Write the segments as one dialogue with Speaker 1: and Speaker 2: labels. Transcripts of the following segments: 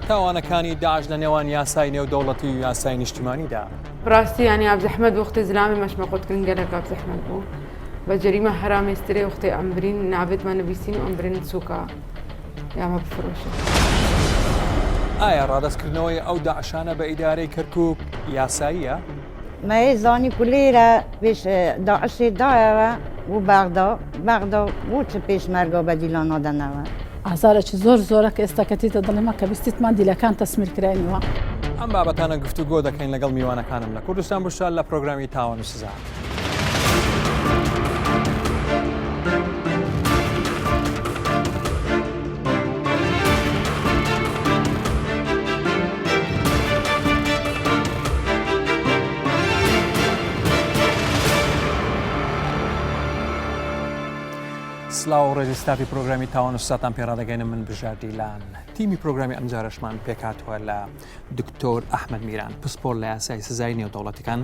Speaker 1: تاوانەکانی داعش لە نێوان یاسای نێودەوڵەتی و یاسای نیشتیمانیدا.
Speaker 2: براستی ینی ئابزەحمەد وەختی زلامی مەشمەقۆتکردن گەلێک ئابزەحمەد بوو بە جەریمە هەرامێسترێ وەختی ئەمبرین ناوێتمان نەویسین و ئەمبرین سووکە یامە بفرۆشن.
Speaker 1: ئایا ڕادستکردنەوەی ئەو داعشانە بە ئیدارەی کەرکووک یاساییە؟
Speaker 3: ما زانی کولێرە پێش داعشێ دایەوە و بەغدا بۆ چ پێشمەرگە بەدیلان نادەنەوە.
Speaker 4: ئازارێکی زۆرە کە ئێستا کەتیتە دڵێمە کە بیستیتمان دیلەکان تەسمیرکراینەوە.
Speaker 1: ئەم بابەتانە گفتوگۆ دەکەین لەگەڵ میوانەکانم لە کوردستان بشار لە پرۆگرامی تاوان و سزا. سلااو ڕێژستافی پرۆگرامی تاوان و ساتان پێڕادەگەینە من بژار دیلان. تیمی پرۆگرامی ئەمجارەشمان پێکاتوە لە دکتۆر ئەحمەد میران پسپۆر لە یاسای سزای نێودەوڵەتیەکان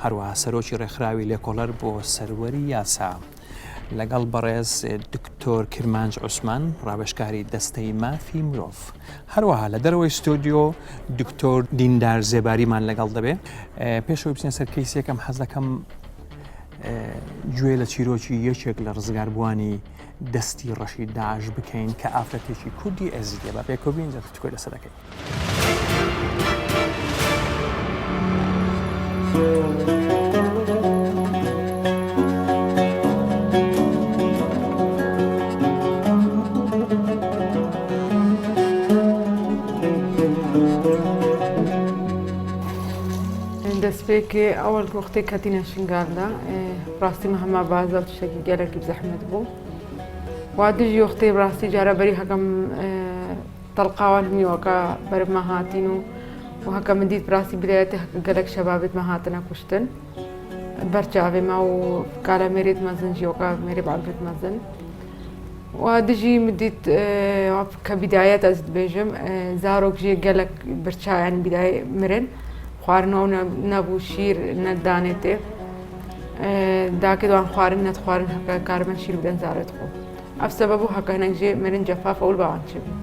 Speaker 1: هەروەها سەرۆکی ڕێکخراوی لێکۆڵەر بۆ سەروەری یاسا لەگەڵ بەڕێز دکتۆر کرمانج عوسمان ڕابشکاری دەستەی مافی مرۆڤ هەروەها لە دەرەوەی ستۆدیۆ دکتۆر دیندار زێباریمان لەگەڵ دەبێ. پێشەوەی بچین سەر کەیسێکم حەز دەکەم گوێ لە چیرۆکی یەکێک لە ڕزگاربووانی دەستی ڕەشی داعش بکەین کە ئافرەتێکی کوردی ئێزیدێ بە پێکۆبین جەتکۆی لەسەر دەکەین.
Speaker 2: دەستپێکی ئەوەل وەختی کەتینە شنگاردا ڕاستیمە هەما بازە شتێکی گەلێکی زەحمەت بوو. وا دژی وەختی ڕاستی جارەبەری هەکەم تەڵقاوان هەمیوەکە بەرمە هاتین و هەکەم دیت ڕاستی بدایەتی گەلێک شەبابێتمە هاتنە کوشتن بەرچاوێمە و کارە مێرێت مەزن ژیۆکە مێری باڵبێت مەزن. وا دژی مدیت کە بیدایەت ئەس دبێژم زارۆک ژێ گەلک برچایان بیدای مرن خواردنەوە نەبوو شیر نەدانێتێ داکردوان خواردن نەتخواردن هەکە کارمە شیر بدەن زارێت خۆ ئەف سەبەب بوو هەکە هەنەکژێ مرن جەفاف ئەول باوان چێ بوو.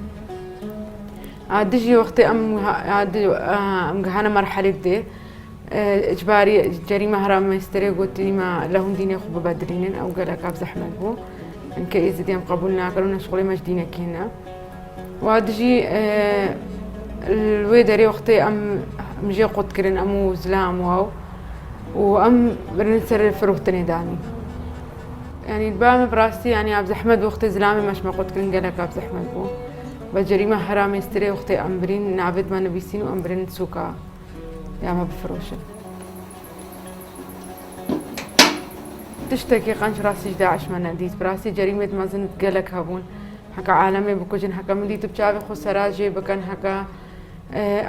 Speaker 2: دژی وەختی ئەم گەهانە مەرحەلێک دێ ئجباری جەریمە هەرامێستەرێ گوتیمە لە هەندینێ خۆ ببەدرێنن ئەو گەلەکە زەحمەت بوو کە ئێزیدێم قبول ناکەن و نەشغڵی مەشدینەکێنە. وا دژی وێ دەرێ وەختی ئەم مژێ قوتکردن ئەم و زلام و ئەم برن سەر فرۆختنێدانی. ینی بامە بڕاستی ینی ئابزەحمەد وەختی زلامی مەشمە قوتکردن گەلێک ئابزەحمەد بوو بە جەریمە هەرامێسترێ وەختی ئەمبرین ناوێتمان نەویسین و ئەمبرین سووکە یامە بفرۆشن. تشتێکی قەنج ڕاستیش داعشمە نەدیت بڕاستی جەریمێت مەزنت گەلێک هەبوون هەکە عالەمێ بکوژن هەکە من دیت بچاوی خۆ سەراژێ بکەن هەکە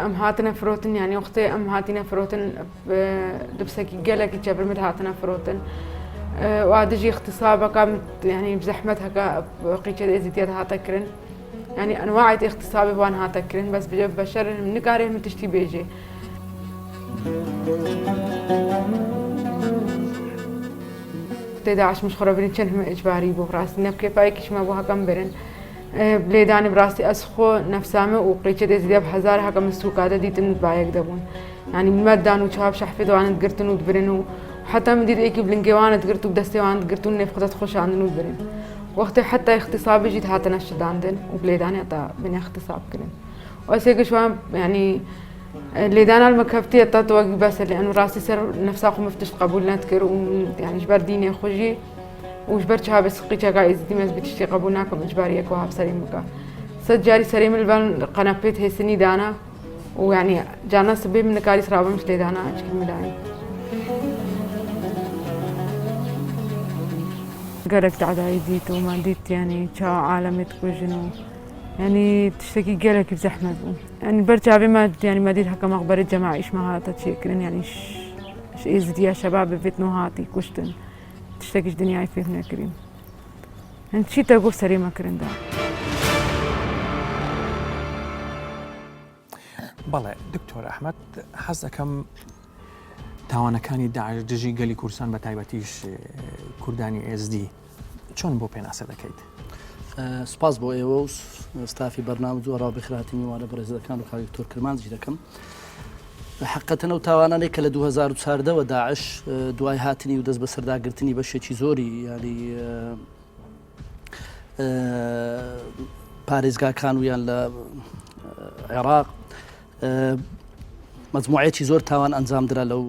Speaker 2: ئەم هاتنە فرۆتن ینی وەختی ئەم هاتینە فرۆتن دبسەکی گەلێکی جەبرمت هاتنە فرۆتن وا دژی اختصابەکە ینی زەحمەت هەکە قیچە ئێزیتیات هاتەکردن ینی ئەنواعیت اختصابی بوان هاتەکردن بەس بجە بەشەر نکارێ من تشتی بێژێ. داعش مشخۆرە برین چەند هەمە ئیجباری بوو ڕاستی نەبکێ پایەکیشمە بۆ هەکەم برن بلێدانی بڕاستی ئەس خۆ نەفسامە و قیچە دەزیدە هەزار هەکەم سوکاتە دیتن بایەک دەبوون ینی مەدان و چاپ شەحفێدوانت گرتن و برن و حتا من دیت ئێکی بلنگێوانت گرت و دەستێوانت گرتون نێفخدەت خۆشاندن و برن وەختی حتا اختصابی ژیت هاتنە شداندن و بلێدانی هەتا بنێ اختصابکردن وەسێکشوان ینی لێدانال مەکەفتی هەتا تۆوەگی بەسە لێن و ڕاستی سەر نەفسا خۆ مفتش قبول نەتکرد و ینی ژبەر دینێ خۆشی وژبەر چاوێ قیچەکە ئێزیتی مەز بتشتی قبول ناکەم ئیجباریەکەوە هەفسەریم بکە سەد جاری سەرێ من بەن قەنەپێت هێسنی دانا و ینی جانە سبێ من نکاری سرابمش لێدانا ئەچکی مدانی. گەلێک تعدایی دیت و من دیت ینی چاو عالەمێت کوژن و ینی تشتێکی گەلێکی زەحمەت بوو ینی بەرچاوێ ینی مەدید هەکە مەخبەرە جەماعیشمە هاتە چێکردن ینی ئێزیدیە شەباب بێتنەوە هاتی کوشتن تشتێکیش دنیای فێر نەکردین هەن چیتە گفت سەرێمەکردندا.
Speaker 1: بەڵێ دکتۆر ئەحمەد حەز دەکەم تاوانەکانی داعش دژی گەلی کوردستان بە تایبەتیش کوردانی ئێزدی چۆن بۆ پێناسە دەکەیت؟
Speaker 5: سپاس بۆ ئێوە و ستافی بەرنامە و ڕاو بخراتنی وانە بەڕێزەکان و کاک دکتۆر کرمانجی دەکەم. حقەتەنە و تاوانانەی کە لە 2014 داعش دوای هاتنی و دەست بە سەرداگرتنی بەشێکی زۆری ینی پارێزگاکان ویان لە عێراق مەجموعەیەکی زۆر تاوان ئەنجامدرا لەو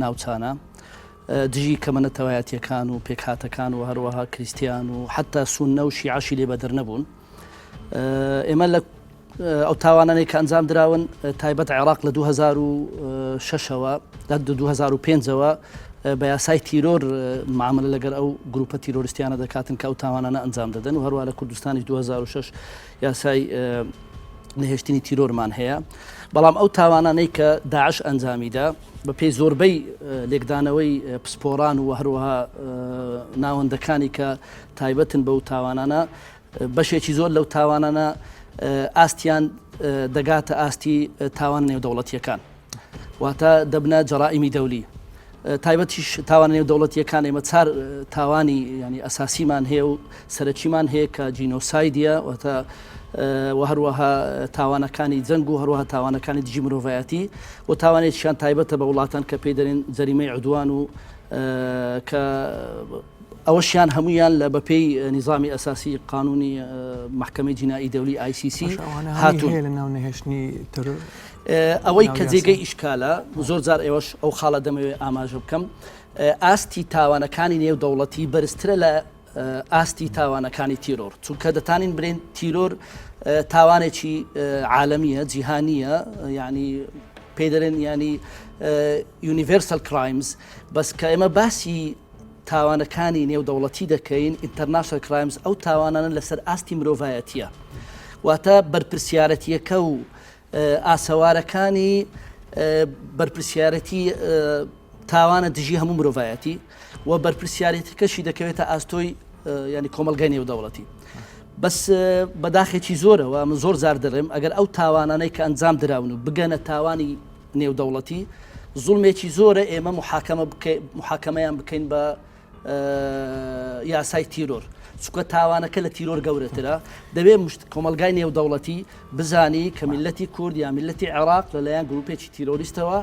Speaker 5: ناوچانە دژی کەمەنەتەوایەتیەکان و پێکهاتەکان و هەروەها کریستیان و حتا سونە و شیعەشی لێ بەدەر نەبوون. ئێمە لە ئەو تاوانانەی کە ئەنجام دراون تایبەت عێراق لە 2006ەوە لە 2005ەوە بە یاسای تیرۆر معاملە لەگەر ئەو گروپە تیرۆریستیانە دەکاتن کە ئەو تاوانانە ئەنجام دەدەن و هەروە لە کوردستانی 2006 یاسای نهێشتنی تیرۆرمان هەیە. بەڵام ئەو تاوانانەی کە داعش ئەنجامیدا بە پێی زۆربەی لێکدانەوەی پسپۆران و هەروەها ناوەندەکانی کە تایبەتن بەو تاوانانە بەشێکی زۆر لەو تاوانانە ئاستیان دەگاتە ئاستی تاوان نێودەوڵەتیەکان واتە دەبنە جەرائیمی دەولی. تایبەتیش تاوان نێودەوڵەتیەکان ئێمە چار تاوانی ینی ئەساسیمان هەیە و سەرەکیمان هەیە کە جینۆسایدیە واتە و هەروەها تاوانەکانی جەنگ و هەروەها تاوانەکانی دژی مرۆڤایەتی و تاوانێکیان تایبەتە بە وڵاتان کە پێی دەرێن جەریمەی عودوان و کە ئەوەشیان هەمویان لە بەپێی نظامی ئەساسی قانونی محکمەی جینایی دەولی ICC هاتوون
Speaker 1: لە ناو نەهێشتنی ترۆر.
Speaker 5: ئەوەی کە جێگەی ئیشکالە زۆر جار ئێوەش ئەو خاڵە دەمەوێت ئاماژە بکەم ئاستی تاوانەکانی نێودەوڵەتی بەرزترە لە ئاستی تاوانەکانی تیرۆر چونکە دەتانین برێن تیرۆر تاوانێکی عالەمیە جیهانیە ینی پێی دەرێن ینی یونیڤرسەل کرایمز بەس کە ئێمە باسی تاوانەکانی نێودەوڵەتی دەکەین ئینتەرناشنال کرایمز ئەو تاوانانە لەسەر ئاستی مرۆڤایەتیە واتە بەرپرسیارەتیەکە و ئاسەوارەکانی بەرپرسیارەتی تاوانە دژی هەموو مرۆڤایەتی و بەرپرسیارەتەکەشی دەکەوێتە ئاستۆی ینی کۆمەلگای نێودەوڵەتی. بەس بەداخێکی زۆرەوە من زۆر زار دەڕێم ئەگەر ئەو تاوانانەی کە ئەنجام دراون و بگەنە تاوانی نێودەوڵەتی زوڵمێکی زۆرە ئێمە محاکەمەیان بکەین بە یاسای تیرۆر چونکە تاوانەکە لە تیرۆر گەورەترە دەبێت کۆمەلگای نێودەوڵەتی بزانی کە میلەتی کورد یا میلەتی عێراق لەلایەن گروپێکی تیرۆریستەوە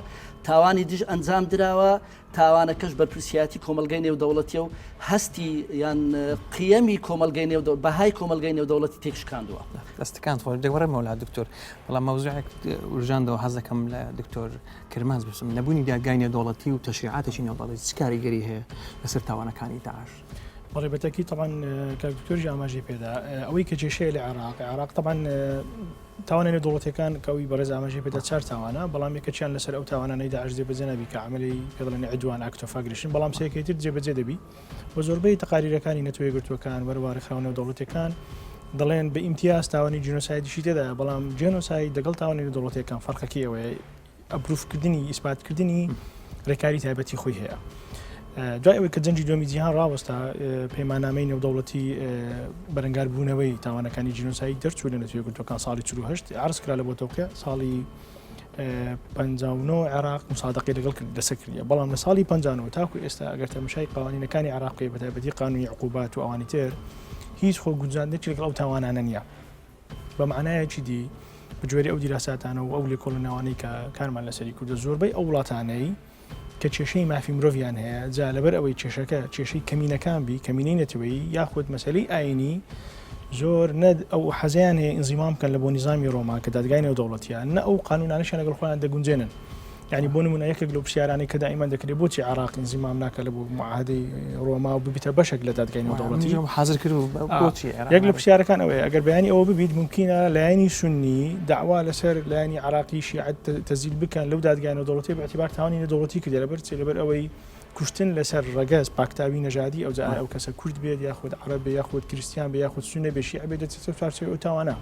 Speaker 5: تاوانی دژ ئەنجام دراوە تاوانەکەش بەرپرسیاتی کۆمەلگای نێودەوڵەتیە و هەستی یان قیەمی کۆمەلگای نێودەوڵەت بەهای کۆمەلگای نێودەوڵەتی تێکشکاندووە.
Speaker 1: دەستەکان دەوەڕێ مەولا دکتۆر بەڵام مەوزوعێک ورژاندەوە حەز دەکەم لە دکتۆر کرمانج بپرسم نەبوونی داگای نێودەوڵەتی و تەشریعاتێکی نێودەوڵەتی چ کاریگەری هەیە لەسەر تاوانەکانی داعش؟
Speaker 6: بەڕێبەتەکی طبعا کاکتۆری ئاماژی پێدا ئەوەی کە کێشەیە لە عێراق طبعا تاوانە نێودەوڵەتیەکان کەوی بەڕێز ئاماژی پێدا چار تاوانە بەڵام یەکەچیان لەسەر ئەو تاوانانەی داعش جێبەجێ نەبی کە عملی پێڵێن عدوان ئاکتۆفاگرشن بەڵام سەیەکەیتر جێبەجێ دەبی و زۆربەی تەقاریرەکانی نەتوێ گرتوەکان وەرەوارە خراو نێودەوڵەتیەکان دەڵێن بە ئیمتیاز تاوانی جینۆسایدیشی تێدا بەڵام جێنۆساید دەگەڵ تاوانی نێودەوڵەتیەکان فەرقەکەی ئەوەیە ئەپروفکردنی ئیسپاتکردنی ڕێکاری تایبەتی خۆی هەیە. دوای ئەوەی کە جەنجی دومی جیهان ڕاوەستا پەیماننامەی نێودەوڵەتی بەرەنگاربوونەوەی تاوانەکانی جینۆسایی دەرچوو لە نەتوێ گرتوەکان ساڵی 48 عرض کرا لە بۆ تۆقع ساڵی 59 عێراق مسادقی لەگەڵ دەسەکردە بەڵام لە ساڵی 59 تاکو ئێستا ئەگەر تەماشای قوانینەکانی عێراقی بەتایبەتی قانونی عقوبات و ئەوانی تر هیچ خۆ گونجاندنێکی لەگەڵ ئەو تاوانانە نییە بە معنایەکی دی بجوێری ئەو دیراساتانە و ئەو لێکۆڵنەوەی کە کارمان لەسەری کوردە زۆربەی ئەو وڵاتانەی کە کێشەی مافی مرۆڤیان هەیە جا لەبەر ئەوەی کێشەکە کێشەی کەمینەکان بی کەمینەی نەتەوەیی یاخود مەسەلەی ئاینی زۆر نەد ئەو حەزیان هەیە ئینزیمام بکەن لە بۆ نیزامی ڕۆما کە دادگای نێودەوڵەتیان نە ئەو قانونانەشیان لەگەڵ خۆیان دەگونجێنن یعنی بۆ نمونە یەکێک لەو پرسیارانەی کە دائیمان دەکرێت بۆچی عێراق ئینزیمام ناکە لە بۆ معاهدەی ڕۆما و ببیتە بەشێک لە دادگای نێودەوڵەتی
Speaker 1: حاضر کرد بۆچی
Speaker 6: یەک لە پرسیارەکان ئەوەیە ئەگەر بەیانی ئەوە ببیت ممکنە لایەنی سونی داوا لەسەر لایەنی عێراقی شیعەت تەزیل بکەن لەو دادگای نێودەوڵەتی بەعتیبار تاوانی نێودەوڵەتی کردێ لەبەر ئەوەی کوشتن لەسەر ڕەگەز پاکتاوی نەژادی ئەو کەسە کورد بێت یاخود عەرەب بێت یاخود کریستیان بێت یاخود سونە بێت شیعە بێت دەچێتە ئەو تاوانە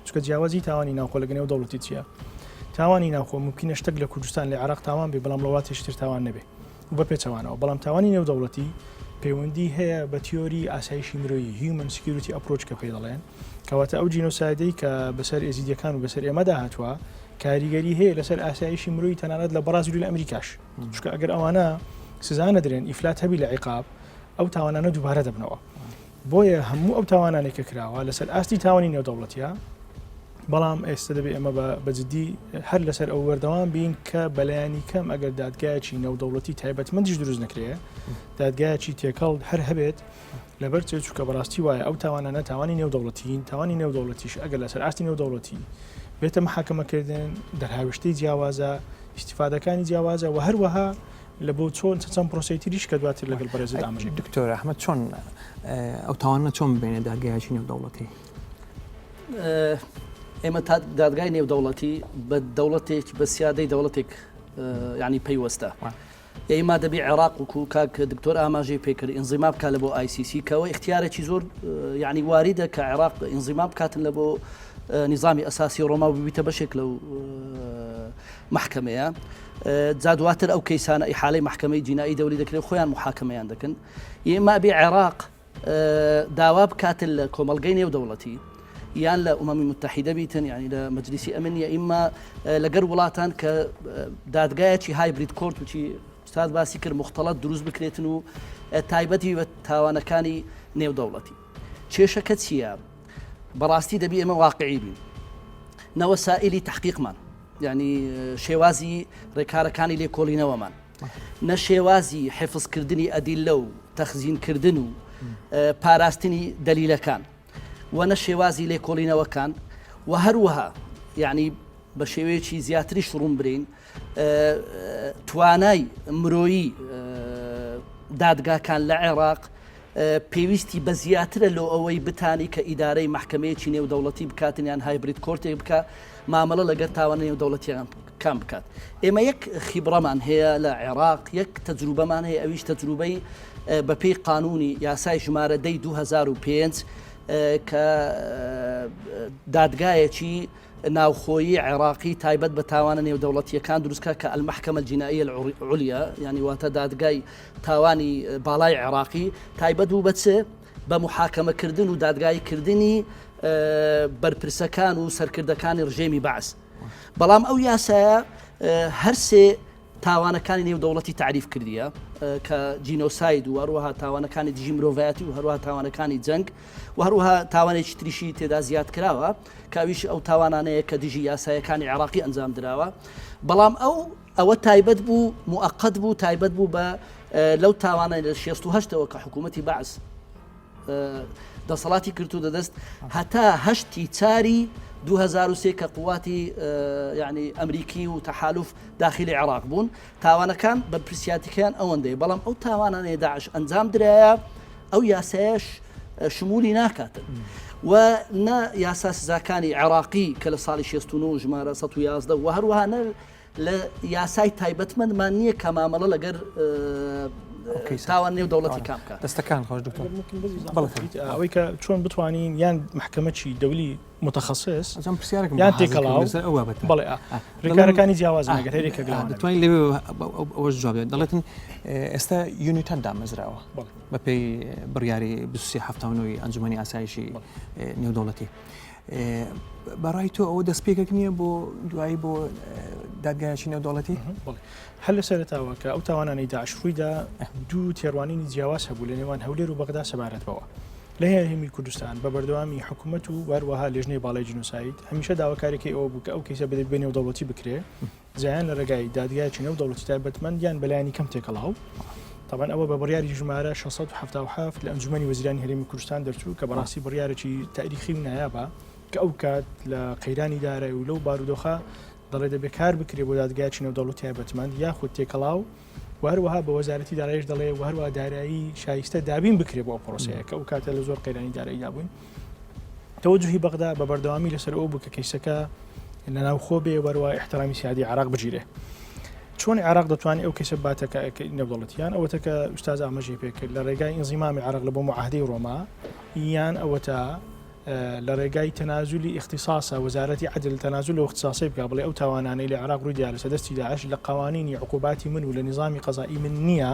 Speaker 6: چونکە جیاوازی تاوانی ناوخۆ لە نێودەوڵەتی چییە؟ تاوانی ناوخۆ ممکنە شتێک لە کوردستان لە عێراق تاوان بێ بەڵام لە وڵاتێشتر تاوان نەبێ و بە پێچەوانەوە بەڵام تاوانی نێودەوڵەتی پەیوەندی هەیە بە تیۆری ئاسایشی مرۆیی هیومن سکیوریتی ئەپرۆچ کە پێی دەڵێن کەواتە ئەو جینۆسایدەی کە بەسەر ئێزیدیەکان و بەسەر ئێمەدا هاتووە کاریگەری هەیە لەسەر ئاسایشی مرۆیی تەنانەت لە بەرازیل و لە ئەمریکاش چونکە ئەگەر ئەوانە سزا نەدرێن ئیفلات هەبی لە عیقاب ئەو تاوانانە دووبارە دەبنەوە بۆیە هەموو ئەو تاوانانێک کە کراوە لەسەر ئاستی تاوانی نێودەوڵەتیە بەڵام ئێستا دەبێت ئەمە بەجددی هەر لەسەر ئەو وەردەوام بین کە بەلایانی کەم ئەگەر دادگایەکی نێودەوڵەتی تایبەتمەندیش دروست نەکرێ دادگایەکی تێکەڵ هەر هەبێت لەبەر چووکە بەڕاستی وایە ئەو تاوانانە تاوانی نێودەوڵەتین تاوانی نێودەوڵەتیش ئەگەر لەسەر ئاستی نێودەوڵەتی بێتە محاکەمەکردن دەرهاوشتەی جیاوازە ئیستیفادەکانی جیاوازە و هەروەها لە بۆ چۆن چەند پرۆسی تریش کە دواتر لەگەڵ بەڕێزت ئاماژەی
Speaker 1: دکتۆر ئەحمەد چۆن ئەو تاوانە چۆن ببینێ دادگایەکی نێودەوڵەتی
Speaker 5: ئێمە دادگای نێودەوڵەتی بە دەوڵەتێک بە سیادەی دەوڵەتێک یعنی پەیوەستە ئێمە دەبێ عێراق وکو کاک دکتۆر ئاماژەی پێکرد ئینزیما بکات لە بۆ ICC کەەوە اختیارێکی زۆر یعنی واریدە کە عێراق ئینزیما بکاتن لە بۆ نظامی ئەساسی ڕۆما و ببیتە بەشێک لەو محکەمەیە جا دواتر ئەو کەیسانە ئیحالەی محکەمەی جینایی دەولی دەکرێت خۆیان محاکەمەیان دەکەن ئێمە بێ عێراق داوا بکاتن لە کۆمەڵگەی نێودەوڵەتی یان لە ئومەمی متحیدە بیتن یعنی لە مەجلیسی ئەمنیە ئیمما لەگەر وڵاتان کە دادگایەکی هایبرید کۆرت وچی استاد باسی کرد مختلط دروست بکرێتن و تایبەتی بە تاوانەکانی نێودەوڵەتی کێشەکە چییە بەڕاستی دەبی ئێمە واقعی بین نەوە سائلی تحقیقمان یعنی شێوازی ڕێکارەکانی لێکۆڵینەوەمان نە شێوازی حفظکردنی ئەدیلە و تەخزینکردن و پاراستنی دەلیلەکان وەنە شێوازی لێکۆڵینەوەکان و هەروەها یعنی بە شێوەیەکی زیاتری شڕوم برین توانای مرۆیی دادگاکان لە عێراق پێویستی بە زیاترە لۆ ئەوەی بتانی کە ئیدارەی محکەمەیەکی نێودەوڵەتی بکاتنیان هایبرید کۆرتێک بکە مامەڵە لەگەر تاوانە نێودەوڵەتیان کام بکات ئێمە یەک خیبڕەمان هەیە لە عێراق یەک تەجروبەمان هەیە ئەویش تەجروبەی بەپێی قانونی یاسای ژمارە 2005 کە دادگایەکی ناوخۆیی عێراقی تایبەت بە تاوانە نێودەوڵەتیەکان دروستکە کە ئەلمەحکەمە الجینائیە العولیا یعنی واتە دادگای تاوانی باڵای عێراقی تایبەت بوو بەچێ بە محاکەمەکردن و دادگایکردنی بەرپرسەکان و سەرکردەکانی ڕژێمی بەعس بەڵام ئەو یاسایە هەر سێ تاوانەکانی نێودەوڵەتی تعریف کردیە کە جینۆساید و هەروەها تاوانەکانی دژی مرۆڤایەتی و هەروەها تاوانەکانی جەنگ و هەروەها تاوانێکی تریشی تێدا زیاد کراوە کاویش ئەو تاوانانەیە کە دژی یاسایەکانی عێراقی ئەنجام درراوە بەڵام ئەوە تایبەت بوو موقت بوو تایبەت بوو بە لەو تاوانە لە 68ەوە کە حکوومەتی بەعس دەسەڵاتی کرد و دەدەست هەتا 8 2003 کە قواتی یعنی ئەمریکی و تەحالوف داخلی عێراق بوون تاوانەکان بە پرسیاتیکیان ئەوەندەی بەڵام ئەو تاوانانەی داعش ئەنجام درایە ئەو یاسایش شمولی ناکاتن و نە یاسا سزاکانی عێراقی کە لە ساڵی 69 ژمارە 111 و هەروەها لە یاسای تایبەتمەندمان نییە کە مامەڵە لەگەر تاوان نێودەوڵەتی کام بکات
Speaker 1: دەستەکان خۆش دکتۆر
Speaker 6: ئەوەی کە چۆن بتوانین یان محکەمەکی دەولی متخصص
Speaker 1: پرسیارێکم
Speaker 6: یان تێکەڵاو بەڵێ ڕێکارەکانی جیاوازن ئەگەر هەرێکە
Speaker 1: دەتوانین لێ ئەوەش جواب بدەیت دەڵێتن ئێستا یونیتەن دامەزراوە بەپێی بڕیاری 23/79 ئەنجومەنی ئاسایشی نێودەوڵەتی بەڕای تۆ ئەوە دەستپێکێک نییە بۆ دوایی بۆ دادگایەکی نێودەوڵەتی
Speaker 6: هەر لە سەرتاوە کە ئەو تاوانانەی داعش ڕوویدا دوو تێڕوانینی جیاواز هەبوو لە نێوان هەولێر و بەغدا سەبارەتەوە لە هێرمی کوردستان بە بەردەوامی حکوومەت و وەروەها لێژنەی باڵای جنوسایت هەمیشە داواکارێکی ئەوە بوو کە ئەو کەیسە بدەیت بە نێودەوڵەتی بکرێ جایان لە ڕێگای دادگایەکی نێودەوڵەتی تایبەتمەند یان بەلایانی کەم تێکەڵاو طبعا ئەوە بە بڕیاری ژمارە 677 لە ئەنجومەنی وەزیرانی هەرێمی کوردستان دەرچوو کە بەڕاستی بڕیارێکی تاریخی و نایابە کە ئەو کات لە قەیرانی دارایی و لەو بارودۆخە دەڵێ دەبێت کار بکرێ بۆ دادگایەکی نێودەوڵەتی تایبەتمەند یاخود تێکەڵاو و هەروەها بە وەزارەتی داراییش دەڵێ و هەروەها دارایی شایستە دابین بکرێ بۆ ئەو پرۆسەیە کە ئەو کاتە لە زۆر قەیرانی دارایی دابووین تەوەجوهی بەغدا بە بەردەوامی لەسەر ئەو بوو کە کەیسەکە لە ناوخۆ بێ وەروەها احترامی سیادی عێراق بگیرێ چۆن عێراق دەتوانێت ئەو کەیسە باتەکە نێودەوڵەتیان ئەوەتە کە ئوستاز ئاماژەی پێکرد لە ڕێگای ئینزیمامی عێراق لە بۆ معاهدەی ڕۆما یان ئەوەتە لە ڕێگای تەنازولی اختصاصە وەزارەتی عەدل تەنازول و اختصاصی بکە بڵێ ئەو تاوانانەی لە عێراق ڕوویدا لە سەدەستی داعش لە قوانینی عقوباتی من و لە نظامی قەزایی من نییە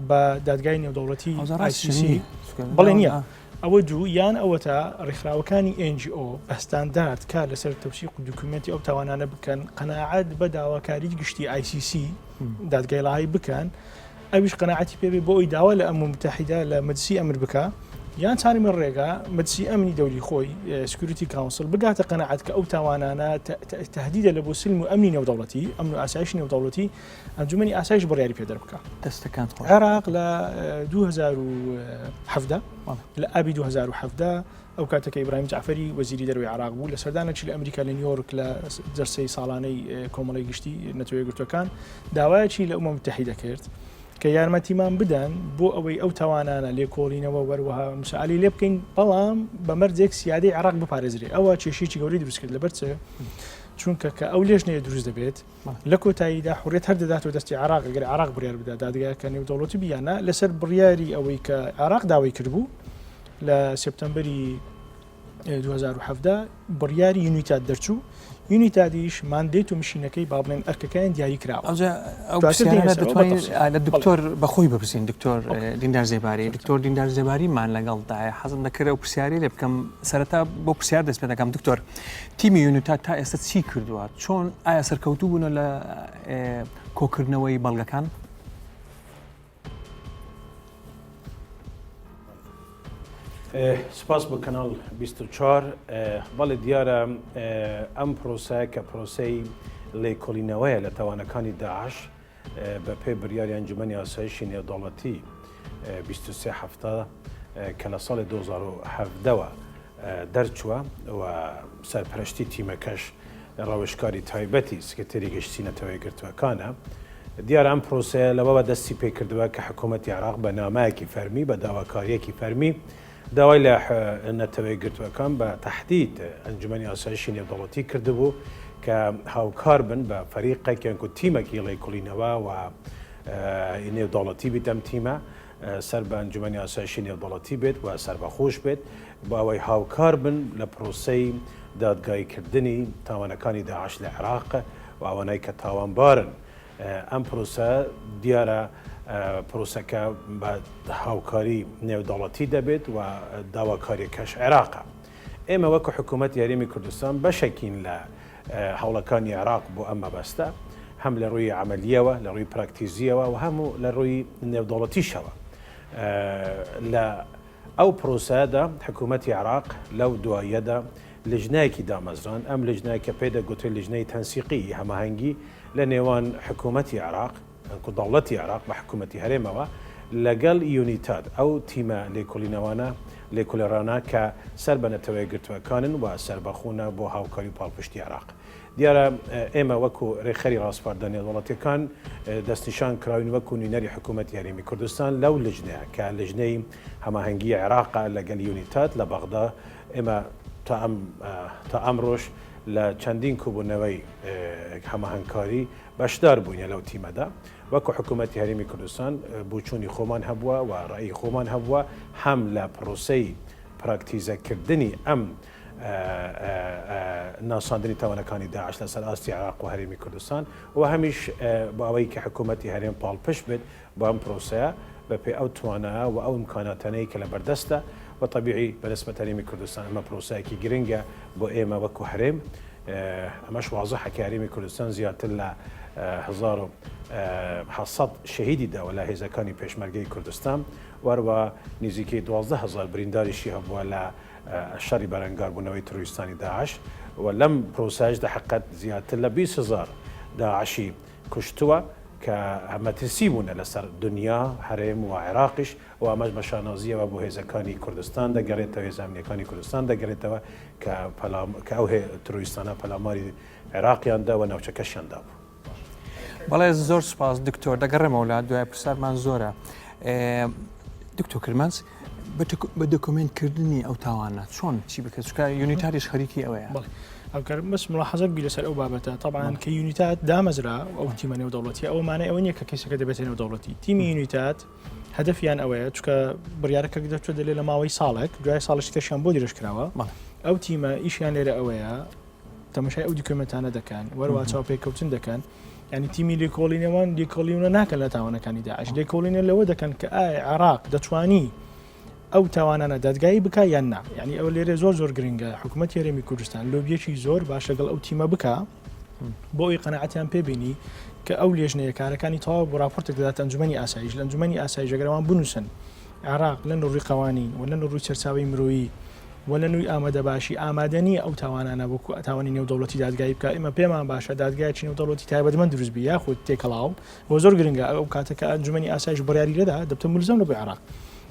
Speaker 6: بە دادگای نێودەوڵەتی ICC بڵێ نییە ئەوە دوو یان ئەوەتە ڕێکخراوەکانی NGO بە ستاندارد کار لەسەر تەوسیق و دوکومنتی ئەو تاوانانە بکەن قەناعەت بە داواکاری گشتی ICC دادگای لەهای بکەن ئەویش قەناعەتی پێبێ بۆ ئەوی داوا لە ئەمم متحیدە لە مەجلیسی ئەمر بکە یان چانی من ڕێگا مەجلیسی ئەمنی دەوری خۆی سکیوریتی کاونسل بگاتە قەنەعەت کە ئەو تاوانانە تهدیدە لە بۆ سلم و ئەمنی نێودەوڵەتی ئەمن و ئاسایشی نێودەوڵەتی ئەنجومەنی ئاسایش بڕیاری پێدەر بکە.
Speaker 1: دەستەکان
Speaker 6: عێراق لە 2017 لە ئابی 2017 ئەو کاتەکە ئیبراهیم جعفەری وەزیری دەروی عێراق بوو لە سەردانێکی لە ئەمریکا لە نیویۆرک لە جەرسەی ساڵانەی کۆمەڵی گشتی نەتەوەی یەکگرتووەکان داوایەکی لە ئومەم متحیدە کرد کە یارمەتیمان بدەن بۆ ئەوەی ئەو تاوانانە لێکۆڵینەوە وەروەها مساعلی لێ بکەین بەڵام بە مەرجێک سیادەی عێراق بپارێزرێ ئەوە کێشێکی گەورەی دروست کرد لەبەر چێ چونکە کە ئەو لێژنەیە دروست دەبێت لە کۆتاییدا حوڕێت هەر دەداتەوە دەستی عێراق ئەگەر عێراق بڕیار بدا دادگایەکە نێودەوڵەتی بیانە لەسەر بڕیاری ئەوەی کە عێراق داوای کردبوو لە سپتەمبەری 2017 بڕیاری یونیتات دەرچوو یونیتادیش ماندێت و مشینەکەی با بڵێن ئەرکەکەیان دیاری کراوە.
Speaker 1: لە دکتۆر بەخۆی بپرسین دکتۆر دیندار زێباری دکتۆر دیندار زێباریمان لەگەڵدایە حەزم دەکرێت و پرسیاری لێ بکەم سەرەتا بۆ پرسیار دەست پێ دەکەم دکتۆر تیمی یونیتات تا ئێستا چی کردووە چۆن ئایا سەرکەوتوو بوونە لە کۆکردنەوەی بەڵگەکان؟
Speaker 7: سپاس بۆ کەناڵ 24 بەڵێ دیارە ئەم پرۆسە کە پرۆسەی لێکۆڵینەوەیە لە تاوانەکانی داعش بە پێی بڕیاری ئەنجومەنی ئاسایشی نێودەوڵەتی 23 هەفتە کە لە ساڵی 2017ەوە دەرچووە و سەرپەرشتی تیمەکەش ڕەوشکاری تایبەتی سکرتێری گەشتی نەتەوەی یەکگرتووەکانە دیارە ئەم پرۆسەیە لەوەوە دەستی پێ کردووە کە حکوومەتی عێراق بە نامایەکی فەرمی بە داواکاریەکی فەرمی داوای لە نەتەوەی گرتوەکان بە تهدید ئەنجومەنی ئاسایشی نێودەوڵەتی کردبوو کە هاوکار بن بە فەریقێکیان و تیمێکی لێکۆڵینەوە و نێودەوڵەتی بیت ئەم تیمە سەر بە ئەنجومەنی ئاسایشی نێودەوڵەتی بێت و سەربەخۆش بێت بۆ ئەوەی هاوکار بن لە پرۆسەی دادگایکردنی تاوانەکانی داعش لە عێراق و ئەوانەی کە تاوانبارن ئەم پرۆسە دیارە پرۆسەکە بە هاوکاری نێودەوڵەتی دەبێت و داواکاریەکەش عێراقە. ئێمە وەکو حکوومەت یاریمی کوردستان بەشێکین لە هەوڵەکانی عێراق بۆ ئەم مەبەستە هەم لە ڕووی عملیەوە لە ڕووی پراکتیزیەوە و هەموو لە ڕووی نێودەوڵەتیشەوە. لە ئەو پرۆسەدا حکوومەتی عێراق لەو دوایەدا لجنایەکی دامەزران ئەم لجنای کە پێ دەگوترێت لجنەی تەنسیقی هەماهەنگی لە نێوان حکوومەتی عێراق دەوڵەتی عێراق بە حکوومەتی هەرێمەوە لەگەڵ یونیتات ئەو تیمە لێکۆڵینەوانە لێکۆلێرانە کە سەر بە نەتەوەی گرتووەکانن و سەربەخۆنە بۆ هاوکاری پاڵپشتی عێراق. دیارە ئێمە وەکو ڕێخەری ڕاستپاردە نێودەوڵەتیەکان دەستنیشان کراوین وەکو نوێنەری حکوومەتی یاریمی کوردستان لەو لجنەیە کە لجنەی هەماهەنگی عێراق لەگەڵ یونیتات لە بەغدا ئێمە تا ئەمڕۆژ لە چەندین کوبوونەوەی هەماهەنگکاری بەشدار بووینە لەو تیمەدا وەکو حکوومەتی هەرێمی کوردستان بوچوونی خۆمان هەبووە و ڕێی خۆمان هەبووە هەم لە پرۆسەی پراکتیزەکردنی ئەم ناساندنی تاوانەکانی داعش لەسەر ئاستی عێراق و هەرێمی کوردستان و هەمیش بۆ ئەوەی کە حکوومەتی هەرێم پاڵپشت بێت بۆ ئەم پرۆسەیە بەپێ ئەو توانایە و ئەو امکاناتانەی کە لە بەردەستە و طبیعی بەنسبەت هەرێمی کوردستان ئەمە پرۆسەیەکی گرنگە بۆ ئێمە وەکو هەرێم ئەمەش واضحە کە هەرێمی کوردستان زیاتر لە 1700 شەهیدی داوە لە هێزەکانی پێشمەرگەی کوردستان وەروە نزیکەی 12,000 برینداریشی هەبووە لە شەڕی بەرەنگاربوونەوەی تروریستانی داعش و لەم پرۆسەیەشدا حقیقەت زیاتر لە 20,000 داعشی کوشتووە کە مەترسی بوونە لەسەر دنیا هەرێم و عێراقیش و ئەمەش بە شانازیەوە بۆ هێزەکانی کوردستان دەگەڕێتەوە هێز ئەمنیەکانی کوردستان دەگەڕێتەوە کە ئەو تروریستانە پەلاماری عێراقیاندا و ناوچەکەشیاندا بوو.
Speaker 1: بەڵێ زۆر سپاس دکتۆر دەگەڕێمەوە لە دوای پرسیارمان زۆرە. دکتۆر کرمانس بە دۆکۆمنتکردنی ئەو تاوانە چۆن چی بکەێت چکە یونیتاریش خەریکی ئەوەیە؟
Speaker 6: ئەوکار بەس ملاحەزەت بی لەسەر ئەو بابەتە طبعاً کە یونیتات دامەزرا ئەو تیمە نێودەوڵەتی ئەو مانای ئەوە نیە کە کەسەکە دەبێتە نێودەوڵەتی تیمی یونیتات هەدەفیان ئەوەیە چکە بڕیارەکە دەچێت دەلێت لە ماوەی ساڵێک دوای ساڵش کەشیان بۆ دیرەش کراوە ئەو تیمە ئیشیان لێرە ئەوەیە تەماشای ئەو دیکۆمنتانە دەکەن وەروە چاوپێککەوتن دەکەن ینی تیمی لێکۆڵینەوەن لێکۆڵینە ناکەن لە تاوانەکانی داعش لێکۆڵینە لەوە دەکەن کە ئایا عێراق دەتوانی ئەو تاوانانە دادگایی بکە یان نا ینی ئەو لێرە زۆر گرنگە حکوومەتی هەرێمی کوردستان لۆبیەکی زۆر باش لەگەڵ ئەو تیمە بکە بۆ ئەوی قەنەعەتیان پێبینی کە ئەو لێژنەیە کارەکانی تەواو بۆ راپۆرتێک دەدات ئەنجومەنی ئاسایش لە ئەنجومەنی ئاسایش ئەگەرەوان بنووسن عراق لە نوڕی قوانین و لە نوڕی سەرچاوی مرۆیی و لە نووی ئامادە باشی ئامادەنی ئەو تاوانانە وەکو تاوانی نێودەوڵەتی دادگایی بکە ئێمە پێمان باشە دادگایکی نێودەوڵەتی تایبەتمەند دروست بی یاخود تێکەڵاو بۆ زۆر گرنگە ئەو کاتەکە ئەنجومەنی ئاسایش بڕیاری لەدا دەبتە ملزەم لە بۆی عراق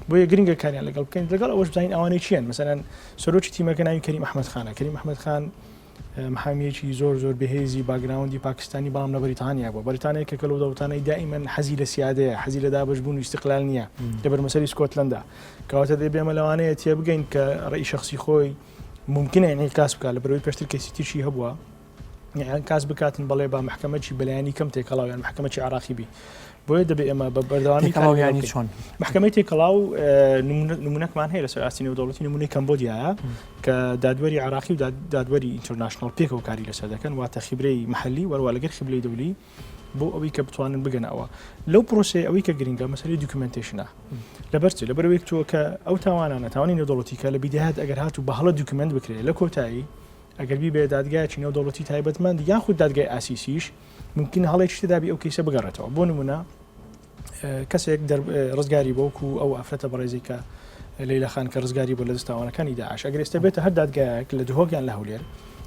Speaker 6: بۆیە گرنگە کاریان لەگەڵ بکەین لەگەڵ ئەوەش بزانین ئەوانەی چیان مەسەلەن سەرۆکی تیمەکە ناوی کەریم ئەحمەد خانە کەریم ئەحمەد خان محامیەکی زۆر بەهێزی باگراوندی پاکستانی بەڵام لە بەریتانیا بووە بەریتانیا کە لەو دەوڵەتانەی دائیمەن حەزی لە سیادەیە حەزی لە دابەشبوون و استقلال نییە لەبەر مەسەری سکۆتلەندا کەواتە دەبێ ئێمە لەوانەیە تێبگەین کە ڕێی شەخسی خۆی ممکنە یعنی کاس بکات لەبەرەوەی پێشتر کەسی ترشی هەبووە یان کاس بکاتن بەڵێ با محکەمەی بەلایانی کەم تێکەڵاو یان محکەمەی عراقی بی بۆیە دەبێ ئێمە بە بەردەوامی
Speaker 1: تێکەڵاویانی چۆن
Speaker 6: محکەمەی تێکەڵاو نمونەکمان هەیە لە سەراستی نێودەوڵەتی نمونەی کەمبۆدیایە کە دادوەری عراقی و دادوەری ئینتەرناشنڵ پێکەوە کاری لەسەر دەکەن واتە خیبرەی محلی وەروا لەگەر خیبرەی دەولی بۆ ئەوەی کە بتوانن بگەنەوە لەو پرۆسەی ئەوەی کە گرنگە مەسەلەی دوکمنتیشنە لەبەرەوەی تۆ کە ئەو تاوانانە تاوانی نێودەوڵەتی کە لە بیداهات ئەگەر هات و بە هەڵە دوکمنت بکرێت لە کۆتایی ئەگەر بی بێ دادگایکی نێودەوڵەتی تایبەتمەند یاخود دادگای ئاسیسیش ممکن هەڵێکی تدابی ئەو کەیسە بگەڕێتەوە بۆ نمونە کەسێک ڕزگاری بۆکو ئەو ئافرەتە بەڕێزی کە لەیلە خان کە ڕزگاری بۆ لە دەستاوانەکانی داعش ئەگەر ئێستا بێتە هەر دادگایەک لە دهۆکیان لە هەولێر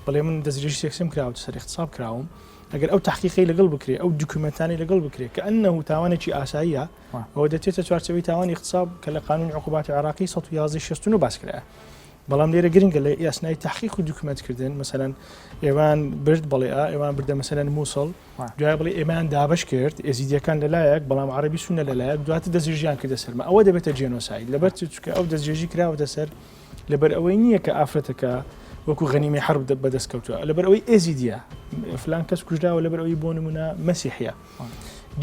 Speaker 6: بەڵێ من دەستدرێژی سێکسم کراوە سەر اختصاب کراوم ئەگەر ئەو تحقیقی لەگەڵ بکرێ ئەو دوکومنتانی لەگەڵ بکرێت کە ئەنەه تاوانێکی ئاساییە ئەوە دەچێتە چوارچەوەی تاوانی اختصاب کە لە قانون عقوباتی عراقی 111 باس کرایە بەڵام لێرە گرنگە لە یاسنای تحقیق و دوکمنتکردن مثلەن ئێوان برد بڵێ ئێوان بردە مەسەلەن مووسڵ دوای بڵێ ئێمان دابش کرد ئێزیدیەکان لەلایەک بەڵام عەربی سونە لەلایەک دواتر دەستدرێژیان کردە سەرمە ئەوە دەبێتە جێنۆساید لەبەر چونکە ئەو دەستدرێژی کراوەتە سەر لەبەر ئەوەی نییە کە ئافرەتەکە وەکو غەنیمەی حرب بەدەستکەوتووە لەبەر ئەوەی ئێزیدیە فلان کەس کوژراوە لەبەر ئەوەی بۆ نمونە مەسیحیە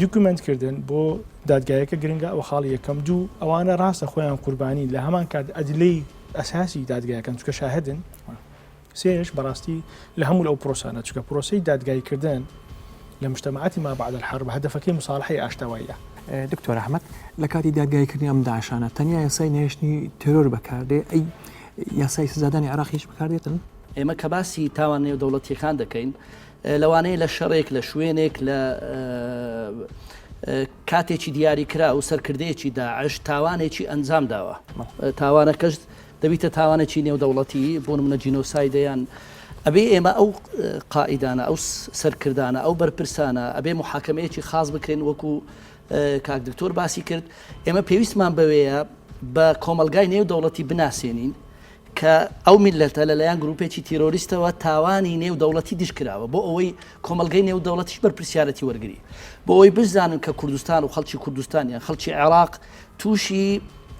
Speaker 6: دوکومنتکردن بۆ دادگایەکە گرنگە ئەو خاڵی یەکەم دوو ئەوانە ڕاستە خۆیان قوربانی لە هەمان کات ئەدلەی ئەساسی دادگایەکەن چکە شاهدن سێش بەڕاستی لە هەموو ئەو پرۆسانە چکە پرۆسی دادگایکردن لە مجتمعاتی ما بعد الحرب هەدەفەکەی مصالحەی ئاشتەواییە
Speaker 1: دکتۆر ئەحمەد لە کاتی دادگایکردنی ئەم داعشانە تەنیا یاسای نهێشتنی تێرۆر بەکاردێ ئەی یاسای سزادانی عراقیش بەکاردێتن
Speaker 5: ئێمە کە باسی تاوان نێودەوڵەتیەکان دەکەین لەوانەیە لە شەڕێک لە شوێنێک لە کاتێکی دیاری کرا و سەرکردەیەکی داعش تاوانێکی ئەنجام داوە تاوانەکەش دەبیتە تاوانێکی نێودەوڵەتی بۆ نمونە جینۆسایدەیان ئەبێ ئێمە ئەو قائیدانە ئەو سەرکردانە ئەو بەرپرسانە ئەبێ محاکەمەیەکی خاص بکرێن وەکو کاک دکتۆر باسی کرد ئێمە پێویستمان بەوەیە بە کۆمەلگای نێودەوڵەتی بناسێنین کە ئەو میلەتە لەلایەن گروپێکی تیرۆریستەوە تاوانی نێودەوڵەتی دیشکراوە بۆ ئەوەی کۆمەلگای نێودەوڵەتیش بەرپرسیارەتی وەرگری بۆ ئەوەی بزانن کە کوردستان و خەڵکی کوردستان یان خەڵکی عێراق تووشی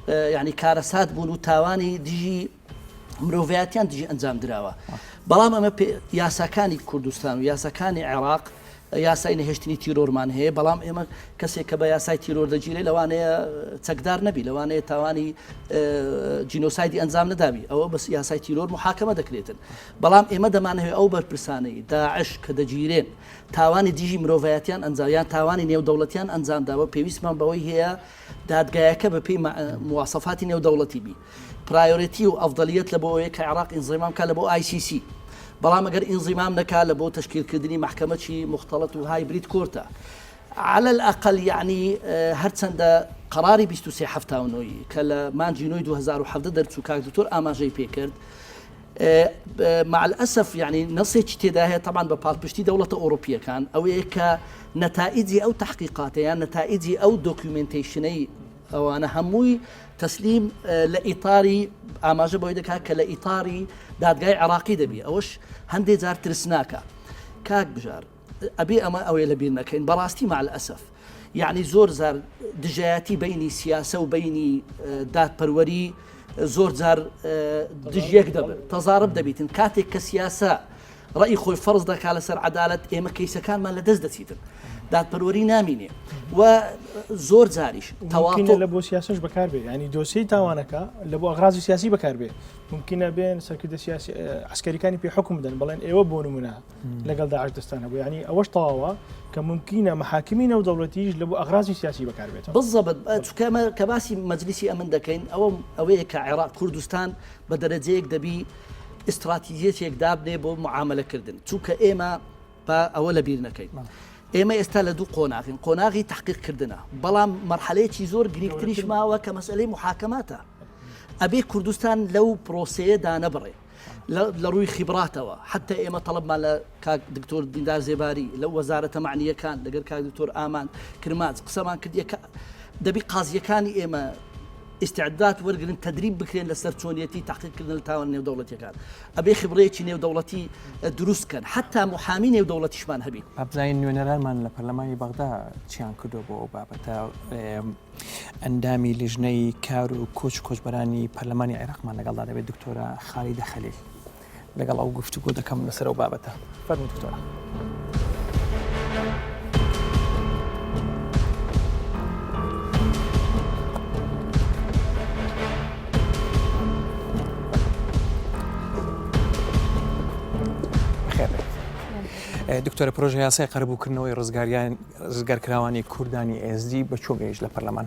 Speaker 5: یعنی کارەسات بوون و تاوانی دژی مرۆڤایەتیان دژی ئەنجام درراوە بەڵام ئەمە یاساکانی کوردستان و یاساکانی عێراق یاسای نەهێشتنی تیرۆرمان هەیە بەڵام ئێمە کەسێک کە بە یاسای تیرۆر دەگیرێ لەوانەیە چەکدار نەبی لەوانەیە تاوانی جینۆسایدی ئەنجام نەدابی ئەوە بەس یاسای تیرۆر محاکەمە دەکرێتن بەڵام ئێمە دەمانەوێت ئەو بەرپرسانەی داعش کە دەگیرێن تاوانی دژی مرۆڤایەتیان ئەنجامیان تاوانی نێودەوڵەتیان ئەنجامداوە پێویستمان بەوەی هەیە دادگایەکە بە پێی مواسەفاتی نێودەوڵەتی بی پرایۆریتی و ئەفضەلیەت لە بۆ ئەوەیە کە عێراق ئینزیمام کە لە بۆ ICC بەڵام ئەگەر ئینزیمام نەکا لە بۆ تشکیلکردنی محکەمەی مختلط و هایبرید کورتە على الأقل يعني هەرچەندە قراری 23 هەفتاونەوەی کە لە مانجی نۆی 2017 دەرچوو کاک دکتۆر ئاماژەی پێکرد مع الأسف يعني نصێکی تێدا هەیە طبعا بە پاڵپشتی دەوڵەتە ئۆروپیەکان ئەوەیە کە نەتائیجی ئەو تحقیقاتە یان نەتائیجی ئەو دۆکیومنتیشنەی ئەوانە هەمووی تەسلیم لە ئیطاری ئاماژە بۆی دەکات کە لە ئیطاری دادگای عراقی دەبی ئەوەش هەندێک جار ترسناکە کاک بژار ئەبێ ئەمە ئەوەیە لە بیر نەکەین بەڕاستی مع الأسف يعني زۆر زار دژایەتی بینی سیاسە و بینی دادپەروەری زۆر جار دژیەک دەبێت تەزارب دەبیتن کاتێک کە سیاسە ڕێی خۆی فەرز دەکا لەسەر عەدالەت ئێمە کەیسەکانمان لە دەست دەچیتن دادپەروەری نامینێ و زۆر جاریش
Speaker 6: تەواو لە بۆ سیاسەش بەکاربێ ینی دۆسیی تاوانەکە لە بۆ ئەغراضی سیاسی بەکاربێ ممکنە بێن سەرکردە سیاسی عسکەریەکانی پێ حکم بدەن بڵێن ئێوە بۆ نمونە لەگەڵ داعش دەستان هەبوو ینی ئەوەش تەواوە کە ممکنە محاکمی نێودەوڵەتیش لە بۆ ئەغراضی سیاسی بەکاربێتەوە
Speaker 5: بالضبط چونکە کە باسی مەجلیسی ئەمن دەکەین ئەوەیە کە عێراق کوردستان بە دەرەجەیەک دەبی استراتیژیەتێک دابنێ بۆ معاملەکردن چونکە ئێمە بە ئەوە لە بیر نەکەین ئێمە ئێستا لە دوو قۆناغین قۆناغی تحقیق کردنە بەڵام مەرحەلەیەکی زۆر گرنگتریش ماوە کە مەسئلەی محاکەماتە ئەبێ کوردستان لەو پرۆسەیەدا نەبڕێ لە ڕووی خیبراتەوە حتى ئێمە تەڵەبمان لە کاک دکتۆر دیندار زێباری لەو وەزارەتە معنیەکان لەگەر کاک دکتۆر ئامان کرماز قسەمان کردیە کە دەبی قازیەکانی ئێمە استعداد وەرگن تدریب بکرێن لەسەر چۆنیەتی تحقیقکردن لە تاوان نێودەوڵەتیەکان ئەبێ خبرەیەکی نێودەوڵەتی دروستکەن حتا محامی نێودەوڵەتیشمان هەبین
Speaker 1: ئەبزین نوێنەرانمان لە پەرلەمانی بەغدا چیان کردو بۆ ئەو بابەتە ئەندامی لیژنەی کار و کۆچبەرانی پەرلەمانی عێراقمان لەگەڵدا دەبێت دکتۆرە خالیدە خەلیل لەگەڵ ئەو گفتوگۆ دەکەم لەسەر ئەو بابەتە فەرموو دکتۆرە. دکتۆرە پرۆژە یاسای قەرەبووکردنەوەی ڕزگارکراوانی کوردانی ئێزدی بە چۆ گەیشت لە پەرلەمان؟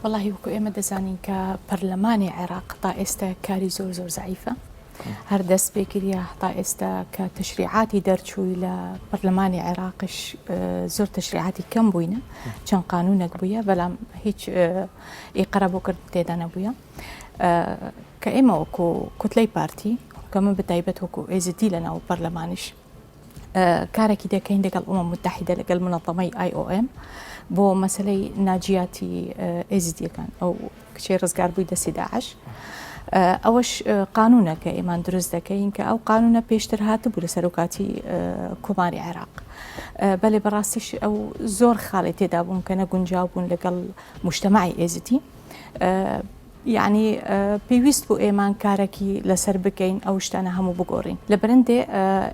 Speaker 8: واللهی وەکو ئێمە دەزانین کە پەرلەمانی عێراق تا ئێستا کاری زۆر زەعیفە هەر دەست پێکردە تا ئێستا کە تشریعاتی دەرچووی لە پەرلەمانی عێراقش زۆر تشریعاتی کەم بووینە چەند قانونێک بووە بەڵام هیچ قەرەبووکردن تێدا نەبووە کە ئێمە وەکو کوتلەی پارتی کە من بەتایبەت وەکو ئێزدی لە ناو پەرلەمانش کارێکی دەکەین لەگەڵ ئومەم متحیدە لەگەڵ منەظەمەی IOM بۆ مەسلەی ناجیاتی ئێزدیەکان ئەو کچێ ڕزگار بووی دەستی داعش ئەوەش قانونە کە ئێمان دروست دەکەین کە ئەو قانونە پێشتر هاتبوو لە سەرۆکاتی کۆماری عێراق بەڵێ بەڕاستیش ئەو زۆر خاڵی تێدا بوون کە نەگونجاو بوون لەگەڵ مجتەمەعی ئێزدی یعنی پێویست بوو ئێمان کارێکی لەسەر بکەین ئەو شتانە هەموو بگۆڕین لە بەرەندێ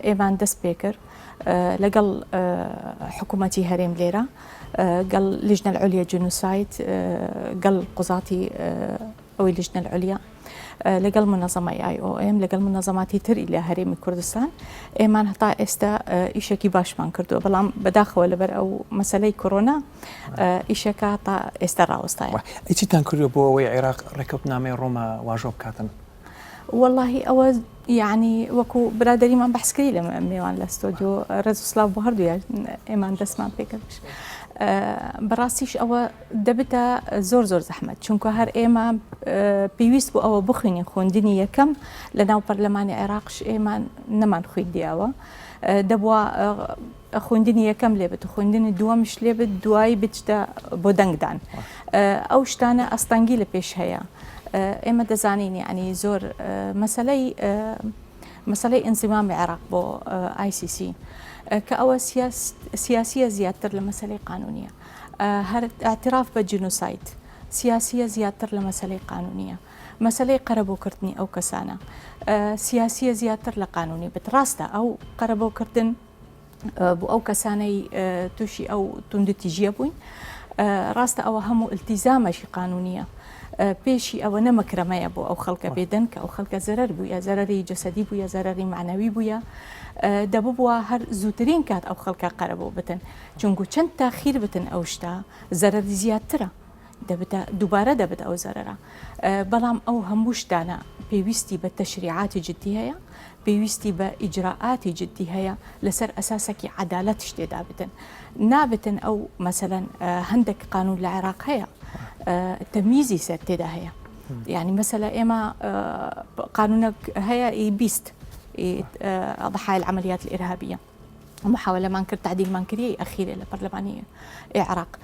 Speaker 8: ئێمان دەست پێکرد لەگەڵ حکوومەتی هەرێم لێرە گەڵ لیژنە العولیا جنوسایت گەڵ قوزاتی ئەوەی لیژنە العولیا لەگەڵ منەظەمەی IOM لەگەڵ منەظەماتی تری لە هەرێمی کوردستان ئێمان هەتا ئێستا ئیشێکی باشمان کردووە بەڵام بەداخەوە لەبەر ئەو مەسەلەی کۆرۆنا ئیشەکە تا ئێستا ڕاوەستایە.
Speaker 1: ئیچیتان کردو بۆ ئەوەی عێراق ڕێکەوتنامەی ڕۆمە واژۆ بکاتن؟
Speaker 8: واللهی ئەوە یعنی وەکو برادەریمان بەحسکری لە میوان لە ستۆدیۆ ڕێز و سلااو بۆ هەردووە ئێمان دەستمان پێکردش. بەڕاستیش ئەوە دەبێتە زۆر زەحمەت چونکە هەر ئێمە پێویست بوو ئەوە بخوێنین خوێندنی یەکەم لە ناو پەرلەمانی عێراقش ئێمان نەمان خوێندیەوە دەبووە خوێندنی یەکەم لێ بێت و خوێندنی دووەمش لێ بێت دوایی بچتە بۆ دەنگدان ئەو شتانە ئەستانگی لە پێش هەیە ئێمە دەزانین ینی زۆر مەسەلەی ئەنزیمامی عێراق بۆ ICC کە ئەوە سیاسیە زیاتر لە مەسەلەی قانونیە هەر اعتراف بە جنوسایت سیاسیە زیاتر لە مەسەلەی قانونیە مەسەلەی قەرەبووکردنی ئەو کەسانە سیاسیە زیاتر لە قانونی بێت ڕاستە ئەو قەرەبووکردن بۆ ئەو کەسانەی تووشی ئەو توندتیژیە بووین ڕاستە ئەوە هەموو التیزامەشی قانونیە پێشی ئەوە نەمەکرەمەیە بۆ ئەو خەڵکە بێدەن کە ئەو خەڵکە زەرەر بووە زەرەری جەسەدی بووە زەرەری معنەوی بووە دەبووە هەر زووترین کات ئەو خەڵکە قەرەبوو بتن چونکو چەند تاخیر بتن ئەو شتا زەرەری زیاترە دووبارە دەبێت ئەو زەرەرە بەڵام ئەو هەموو شتانە پێویستی بە تەشریعاتی جدی هەیە پێویستی بە ئیجراعاتی جدی هەیە لەسەر ئەساسێکی عەدالەت شتێدا بتن نابتن ئەو مەسەلەن هەندێک قانون لە عێراق هەیە تەمیزی سەر تێدا هەیە یعنی مەسەلە ئێمە قانونێک هەیە 20 ضحايا العمليات الإرهابية محاولة ما نكر تعديل ما نكري أخيرة لبرلمانية العراق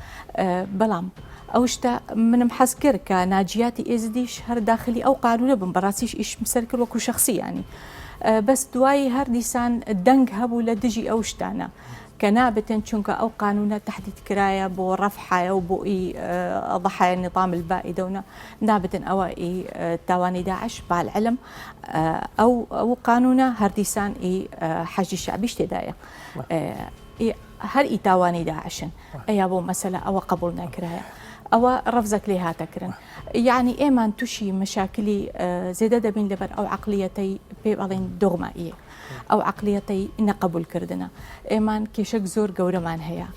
Speaker 8: بلام أوشتا من محسكر كناجياتي إزديش هر داخلي أو قانون بمبراسيش إيش مسركر وكو شخصي يعني بس دواي هر ديسان الدنج هبو لدجي أوشتانا كنابتن چونك أو قانون تحديد كراية بو رفحة أو بو ضحايا النظام البائي دونا نابتن أو تاواني داعش بالعلم أو قانون هرديسان حاجي الشعبي اشتدايا هر تاواني داعشن أي أبو مسألة أو قبولنا كراية أو رفزك لها تكرن يعني إيمان تشي مشاكلي زيادة دبين لبر أو عقليتي بيبالين دغمائية أو عقليتي نقبول كردنا إيمان كيشك زور قورمان هيا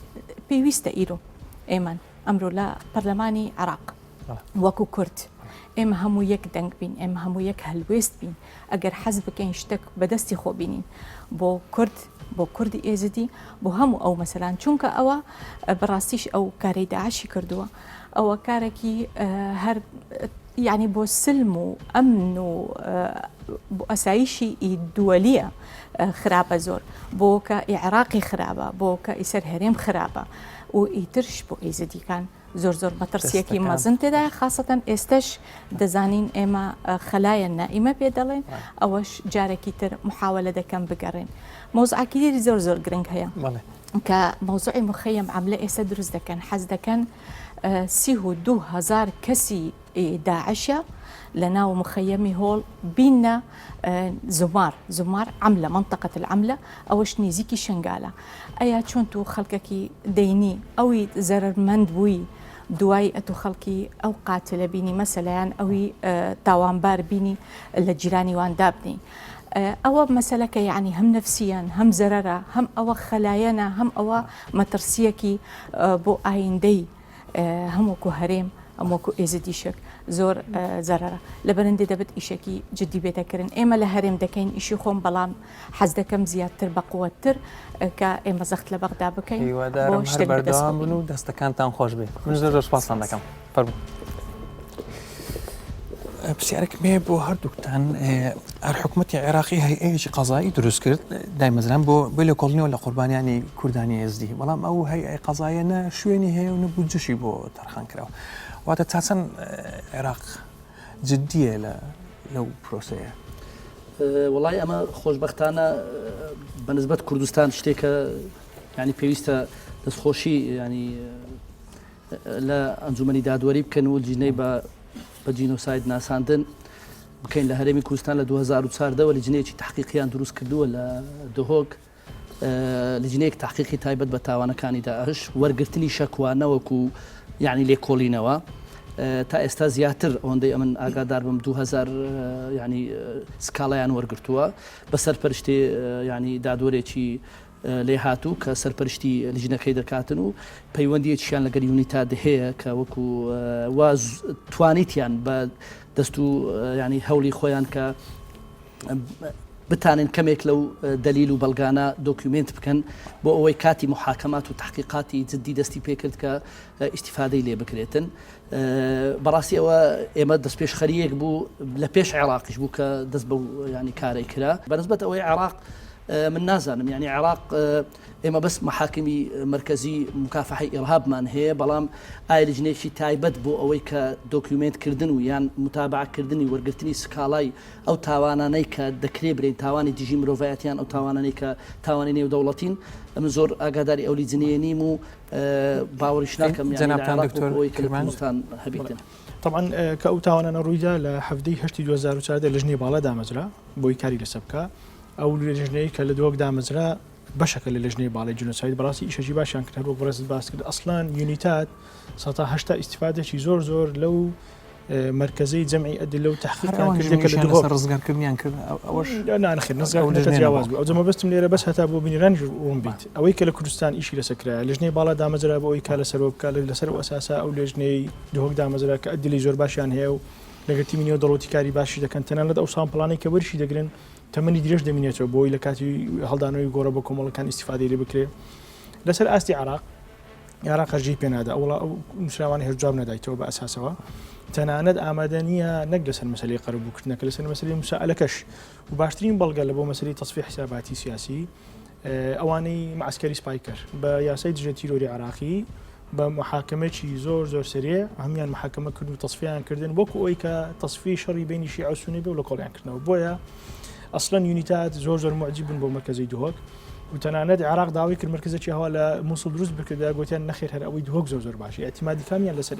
Speaker 8: بيويست إيرو إيمان أمرو لا برلماني عراق وكو كرد ئێمە هەموو یەک دەنگ بین ئێمە هەموو یەک هەلوێست بین ئەگەر حەز بکەین شتێک بەدەستی خۆ بینین بۆ کورد بۆ کوردی ئێزدی بۆ هەموو ئەو مەسەلان چونکە ئەوە بەڕاستیش ئەو کارەی داعشی کردووە ئەوە کارێکی هەر یعنی بۆ سلم و ئەمن و بۆ ئەسایشی دووەلیە خراپە زۆر بۆ کە عێراقی خراپە بۆ کە ئیسەر هەرێم خراپە و ئیترش بۆ ئێزدیکان زۆر زۆر مەترسیەکی مەزن تێدایە خاصەتەن ئێستش دەزانین ئێمە خەلایە نائیمە پێ دەڵێن ئەوەش جارێکی تر محاولە دەکەم بگەڕێن مۆزعاکی دیری زۆر زۆر گرنگ هەیە کە مۆزوعی مخەیەم عەملە ئێستا دروست دەکەن حەز دەکەن 32,000 کەسی داعشە لە ناو مخەیەمی هۆڵ بینە زمار عەملە منطقة العەملە ئەوەش نزیکی شنگالە ئەیا چۆن تو خەڵکێکی دەینی ئەوی زەرمەند بووی دوای ئەتو خەڵکی ئەو قاتلە بینی مەسەلەیان ئەوی تاوانبار بینی لە جیرانی وان دابنی ئەوە مەسەلەکە یعنی هەم نەفسیان هەم زەرەرە هەم ئەوە خەلایەنە هەم ئەوە مەترسیەکی بۆ ئایندەی هەمووکو هەرێم ئەموکو ئێزدیشک زۆر زەرەرە لە بەرەندێ دەبێت ئیشێکی جددی بێتەکردن ئێمە لە هەرێم دەکەین ئیشی خۆم بەڵام حەز دەکەم زیاتر بەقوەتر کە ئێمە زەخت لە بەغدا بکەین
Speaker 1: هیوادارم هەر بەردەوام بن و دەستەکانتان خۆش بێت من زۆر سوپاسان دەکەم فەرموو پرسیارێک مێ بۆ هەردووکتان هەر حکوومەتی عێراقی هەیئەیەکی قەزایی دروست کرد دایمەزران بۆ لە کۆڵنیەوە لە قوربانیانی کوردانی ئێزدی بەڵام ئەو هەیئەی قەزاییە شوێنی هەیە و نەبودجەشی بۆ تەرخان کراوە واتە چاچەند عێراق جددیە لەو پرۆسەیە
Speaker 5: وڵای ئەمە خۆشبەختانە بەنسبەت کوردستان شتێکە ینی پێویستە دەستخۆشی ینی لە ئەنجومەنی دادوەری بکەن و جینەی بە جینۆساید ناساندن بکەین لە هەرێمی کوردستان لە 2014ەوە لیژنەیەکی تحقیقیان دروست کردووە لە دهۆک لیژنەیەک تحقیقی تایبەت بە تاوانەکانی داعش وەرگرتنی شەکوانەوەکو یعنی لێکۆڵینەوە تا ئێستا زیاتر ئەوەندەی ئەمن ئاگادار بم 2000 ینی سکاڵیان وەرگرتووە بە سەرپەرشتی ینی دادوەرێکی لێ هاتوو کە سەرپەرشتی لیژنەکەی دەکاتن و پەیوەندیەکیان لەگەر یونیتا دەهەیە کە وەکو واز توانیتیان بە دەست و ینی هەوڵی خۆیان کە بتانن کەمێک لەو دلیل و بەڵگانە دۆکیومنت بکەن بۆ ئەوەی کاتی محاکەمات و تحقیقاتی جددی دەستی پێکرد کە ئیستیفادەی لێ بکرێتن بەڕاستی ئەوە ئێمە دەست پێش خەریەک بوو لە پێش عێراقیش بوو کە دەست بە ینی کارێک کرا بەنسبەت ئەوەی عێراق من نازانم یعنی عێراق ئێمە بەس محاکمی مرکزی مکافحەی ئیرهابمان هەیە بەڵام ئایا لیژنێکی تایبەت بۆ ئەوەی کە دۆکیومنتکردن و یان متابعکردنی وەرگرتنی سکاڵای ئەو تاوانانەی کە دەکرێ برێن تاوانی دژی مرۆڤایەتیان ئەو تاوانانەی کە تاوانی نێودەوڵەتین ئەمە زۆر ئاگاداری ئەو لیژنەیە نیم و باوەڕیش ناکەم کوردستان هەبێتن
Speaker 6: طبعا کە ئەو تاوانانە ڕوویدا لە هەفتەی هەشتی 2014 لە ژنێ باڵا دامەزرا بۆی کاری لەسەر بکە ئەو لێژنەی کە لە دۆک دامەزرا بەشەکە لە لەژنەی باڵی جنۆساید بەڕاستی ئیشەکی باشیان کرد هەروەک بەڕێزت باس کرد ئەسڵان یونیتات 1970 ئیستیفادێکی زۆر لەو مرکزی جەمعی ئەدلە و تحقیقات
Speaker 1: ڕزگارکردنیان کرد ئەوەش
Speaker 6: ناخیر نزگاوز بوو ئەو جەمە بەستم لێرە بەس هەتا بۆ بینیران ڕوون بیت ئەوەی کە لە کوردستان ئیشی لەسەرکرایە لەژنەی باڵا دامەزرا بۆ ئەوی کا لەسەرەوە بکە لەسەر ئەساسا ئەو لێژنەی دهۆک دامەزرا کە ئەدلی زۆر باشیان هەیە و لەگەر تیمی نێودەوڵەتی کاری باشی دەکەن تەنانەت ئەو سامپڵانەی کە وەرشی دەگرن تەمەنی درێژ دەمینێتەوە بۆی لە کاتی هەڵدانەوەی گۆڕە بە کۆمەڵەکان ئیستیفادەی لێ بکرێ لەسەر ئاستی عێراق هەرجی پێ نادا ئەوڵا ئەو نووسراوانی هەرجواب نەدایتەوە بە ئەساسەوە تەنانەت ئامادە نییە نەک لەسەر مەسەلەی قەرەبووکردنەکە لەسەر مەسەلەی موسائلەکەش و باشترین بەڵگە لە بۆ مەسەلەی تەصفیح حساباتی سیاسی ئەوانەی معسکەری سپایکەر بە یاسای دژە تیرۆری عێراقی بە محاکمەی زۆر سەریع هەمیان محاکمە کرد و تەصفیان کردن وەکو ئەوی کە تەصفی شەڕی بینی شیعە و سونی بێ و لە کۆڵیان کردنەوە بۆیە ئەسڵەن یونیتات زۆر معجب بوون بۆ مرکزی دهۆک و تەنانەت عێراق داوای کرد مرکزێکی هەوا لە مووسڵ دروست بکردا گوتیان نەخێر هەر ئەوەی دهۆک زۆر باشی ئەتیمادی کامیان لەسەر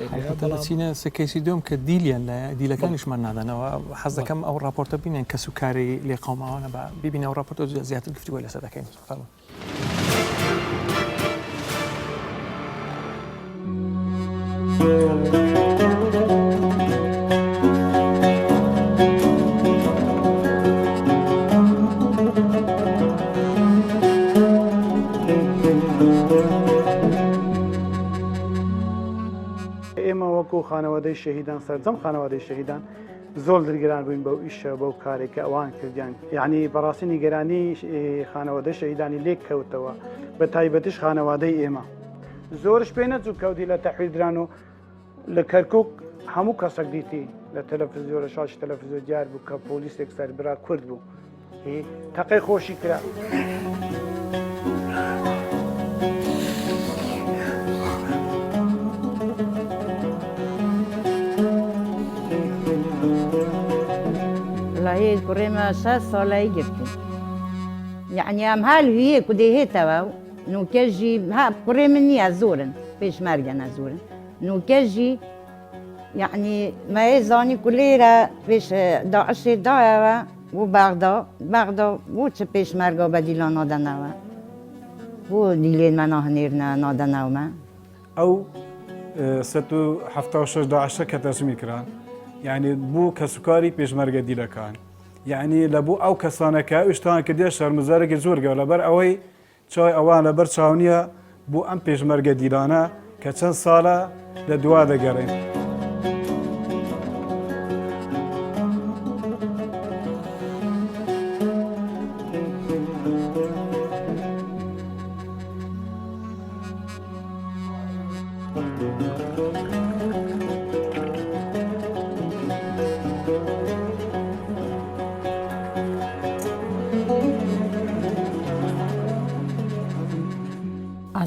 Speaker 1: چینە سکەیسی دوم کە دیلیان لە دیلەکانیشمان نادانەوە حەز دەکەم ئەو راپۆرتە بینێن کە سوکاری لێ قەوماوانە بە ببینە ئەو راپۆرتە زیاتر گفتوگۆی لەسەر دەکەین
Speaker 9: خانەوادەی شەهیدان سەرجەم خانەوادەی شەهیدان زۆر دڵگران بووین بەو ئیشە بەو کارێکە ئەوان کردیان یعنی بەڕاستی نیگەرانی خانەوادەی شەهیدانی لێک کەوتەوە بە تایبەتیش خانەوادەی ئێمە زۆرش پێ نەچوو کەوتی لە تەحویلدران و لە کەرکووک هەموو کەسێک دیتی لە تەلەڤیزیۆ لە شاش تەلەڤیزیۆ دیار بوو کە پۆلیسێک سەربرا کورد بوو تەقەی خۆشی کرا.
Speaker 3: والله كريمة 6 ساڵایی گرتی یعنی ئەم هەل هەیە کو دێهێتەوە نوکەژی کوڕێ من نییە زۆرن پێشمەرگە نەزۆرن نوکەژی یعنی مەیە زانی کو لێرە پێش داعشێ دایەوە بۆ بەغدا بۆ چ پێشمەرگە بە دیلان نادەنەوە بۆ دیلێنمە ناهێنێرنە نادەنەومە
Speaker 10: ئەو 176 داعشە کە تەسمی کران یعنی بوو کە سوکاری پێشمەرگە دیلەکان یعنی لە بوو ئەو کەسانەکە ئشتان کردێ شەرمزارێکی زۆر گەورە لەبەر ئەوەی چای ئەوان لەبەر چاونیە بۆ ئەم پێشمەرگە دیلانە کە چەند ساڵە لە دوا دەگەڕێن.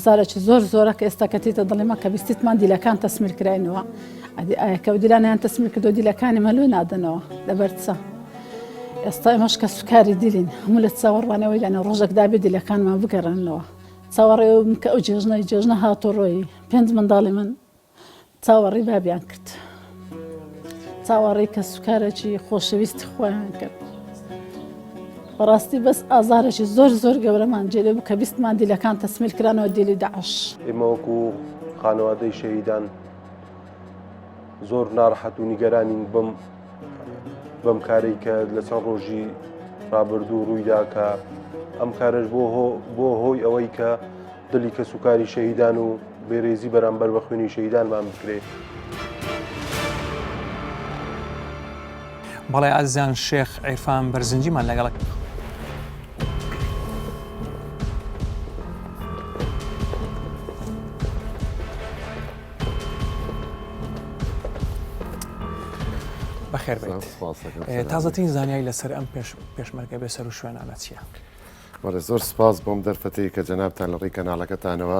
Speaker 4: ئازارێکی زۆر زۆرە کە ئێستا کەتێتە دڵێمە کە بیستیتمان دیلەکان تەسمیر کرایەوە کە دیلانیان تەسمیر کردو دیلەکانی مەلوێ نادنەوە لەبەر چە ئێستا ئێمەش کە سوکاری دیلین هەموو لە چاوەڕوانەوەی لەنە ڕۆژێکدا بێ دیلەکانمان بگەڕێنەوە چاوەڕێ کە ئەو جێژنە هاتۆڕۆی پێنج منداڵی من چاوەڕی بابیان کرد چاوەڕێی کە سوکارێکی خۆشەویستی خۆیان کرد بەڕاستی بەس ئازارێکی زۆر زۆر گەورەمان جێ بوو کە بیستمان دیلەکان تەسمیل کرانەوە دیلی داعش.
Speaker 11: ئێمە وەکو خانەوادەی شەهیدان زۆر ناڕەحەت و نیگەرانین بەم کارێک کە لە چەند ڕۆژی ڕابردوو ڕوویدا کە ئەم کارش بۆ هۆی ئەوەی کە دڵی کە سوکاری شەهیدان و بێڕێزی بەرامبەر بە خوێنی شەهیدانمان بکرێت.
Speaker 1: بەڵێ ئازیزان شێخ عیرفان بەرزنجیمان لەگەڵ بەخێر بێت تازەترین زانیاری لەسەر ئەم پێشمەرگە بێسەر و شوێنانە چییە؟
Speaker 12: وەرە زۆر سپاس بۆم دەرفەتەی کە جەنابتان لە ڕێی کەناڵەکەتانەوە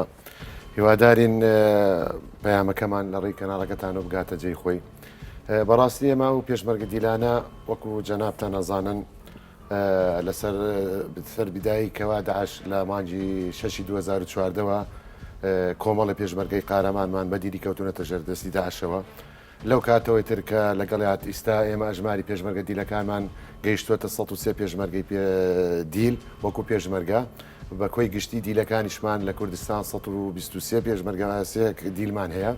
Speaker 12: هیوادارین پەیامەکەمان لە ڕێی کەناڵەکەتانەوە بگاتە جێی خۆی. بەڕاستی ئێمە و پێشمەرگە دیلانە وەکو جەنابتان ئەزانن لەسەر بیدایی کەوا داعش لە مانگی 6 2014ەوە کۆمەڵی پێشمەرگەی قارەمانمان بەدیری کەوتونەتە ژەردەستی داعشەوە لەو کاتەوەی ترکە لەگەڵات ئیستا ئێمە ئەژماری پێشمەرگە دیلەکانمان گەیشتووەتە 103 پێشمەرگەی دیل وەکو پێشمەرگە بە کۆی گشتی دیلەکانیشمان لە کوردستان 123 پێشمەرگەسەیەک دیلمان هەیە.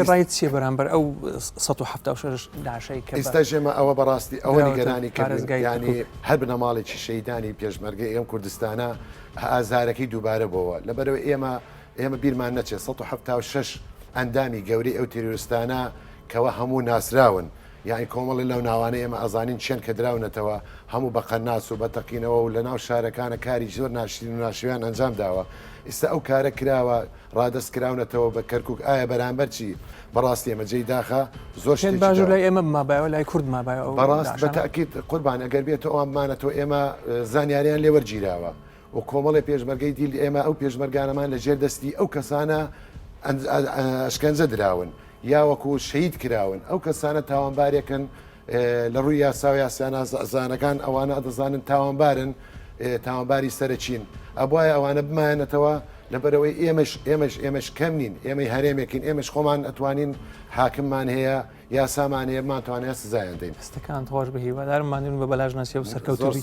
Speaker 1: ڕایت چیە بەرامبەر ئەو 176 داعشەی کە
Speaker 12: ئێستا ژێمە ئەوە بەڕاستی ئەوە نیگەرانی کارزگایانی هەر بنەماڵێکی شەیدانی پێشمەرگەی ئەم کوردستانە ئازارەکەی دووبارە بۆەوە لەبەرەوە ئێمە بیرمان نەچێت 176 ئەندامی گەوری ئەو تیرۆریستانە کەوە هەموو ناسراون یعنی کۆمەڵی لەو ناوانەیە ئێمە ئەزانین چێن کە دراونەتەوە هەموو بە قەناس و بە تەقینەوە و لە ناو شارەکانە کاری زۆر ناشرین و ناشویان ئەنجام داوە ئێستا ئەو کارە کراوە ڕادەست کراونەتەوە بە کەرکک ئایا بەرامبەر چی بەڕاستی ئێمە جێی داخە زۆر
Speaker 1: باژ لای ئێمە مابایەوە لای کورد مابایەوە
Speaker 12: بەڕاست بە تاکید قوربان ئەگەر بێتەوە ئەمانەتەوە ئێمە زانیاریان لێوەرگیراوە و کۆمەڵی پێشمەرگەی دیل ئێمە ئەو پێشمەرگانەمان لە ژێر دەستی ئەو کەسانە ئەشکەنجە دراون یاوەکو شەید کراون ئەو کەسانە تاوانبارێکن لە ڕووی یاسا و یاسیانە زانەکان ئەوانە دەزانن تاوانبارن تاوانباری سەرچین ئەبواە ئەوانە بمایەنەتەوە لەبەرەوەی ئێمەش کەم نین ئێمەی هەرێمێکین ئێمەش خۆمان ئەتوانین حاکممان هەیە یاسامان هەیە بمانتوانێت سزایان دەین
Speaker 1: دەستەکان خۆش بە هیوادارمانین بە بەلاژ نەسیە و سەرکەوتوری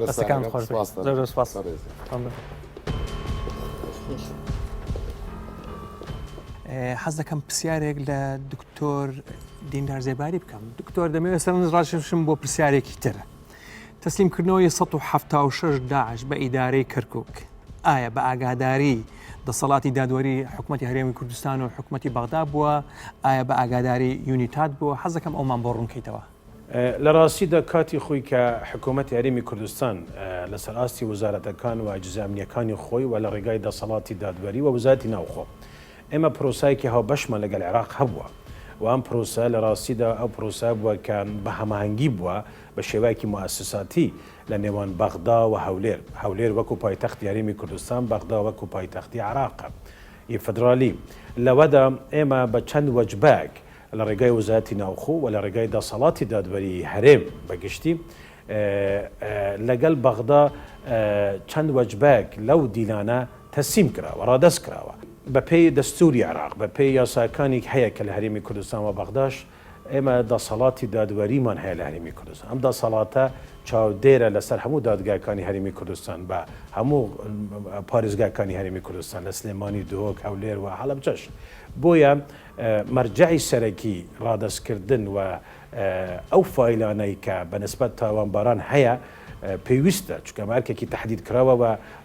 Speaker 1: دەستەکان خۆش سپاس. حەز دەکەم پرسیارێک لە دکتۆر دیندار زێباری بکەم. دکتۆر دەمەوێت سەرنج ڕاششم بۆ پرسیارێکی تر. تەسلیمکردنەوەی 176 داعش بە ئیدارەی کەرکووک ئایا بە ئاگاداری دەسەڵاتی دادوەری حکوومەتی هەرێمی کوردستان و حکوومەتی بەغدا بووە ئایا بە ئاگاداری یونیتات بووە حەزەکەم ئەومان بۆ ڕوونکەیتەوە
Speaker 7: لە ڕاستیدا کاتی خۆی کە حکوومەتی هەرێمی کوردستان لەسەر ئاستی وەزارەتەکان و ئەجزامنیەکانی خۆی و لە ڕێگای دەسەڵاتی دادوەری و وەزارەتی ناوخۆ ئێمە پرۆسایەکی هاوبەشمان لەگەڵ عێراق هەبووە و ئەم پرۆسە لە ڕاستیدا ئەو پرۆسە بووە کە بە هەماهەنگی بووە بە شێوەیەکی موسساتی لە نێوان بەغدا و هەولێر وەکو پایتەختی هەرێمی کوردستان بەغدا وەکو پایتەختی عێراقە فدرالی لەوەدا ئێمە بە چەند وەجبەک لە ڕێگای وەزارەتی ناوخۆ و لە ڕێگای دەسەڵاتی دادوەری هەرێم بەگشتی لەگەڵ بەغدا چەند وەجبەک لەو دیلانە تەسیم کراوە ڕادەست کراوە بە پێی دەستوری عێراق بە پێی یاساکانی هەیە کە لە هەرێمی کوردستان و بەغداش ئێمە دەسەڵاتی دادوەریمان هەیە لە هەرێمی کوردستان ئەم دەسەڵاتە چاودێرە لەسەر هەموو دادگاکانی هەرێمی کوردستان بە هەموو پارێزگاکانی هەرێمی کوردستان لە سلێمانی دۆک هەولێر و حەڵەبجەش بۆیە مەرجعی سەرەکی ڕادەستکردن و ئەو فایلانەی کە بەنسبەت تاوانباران هەیە پێویستە چونکە مارکێکی تحدید کراوە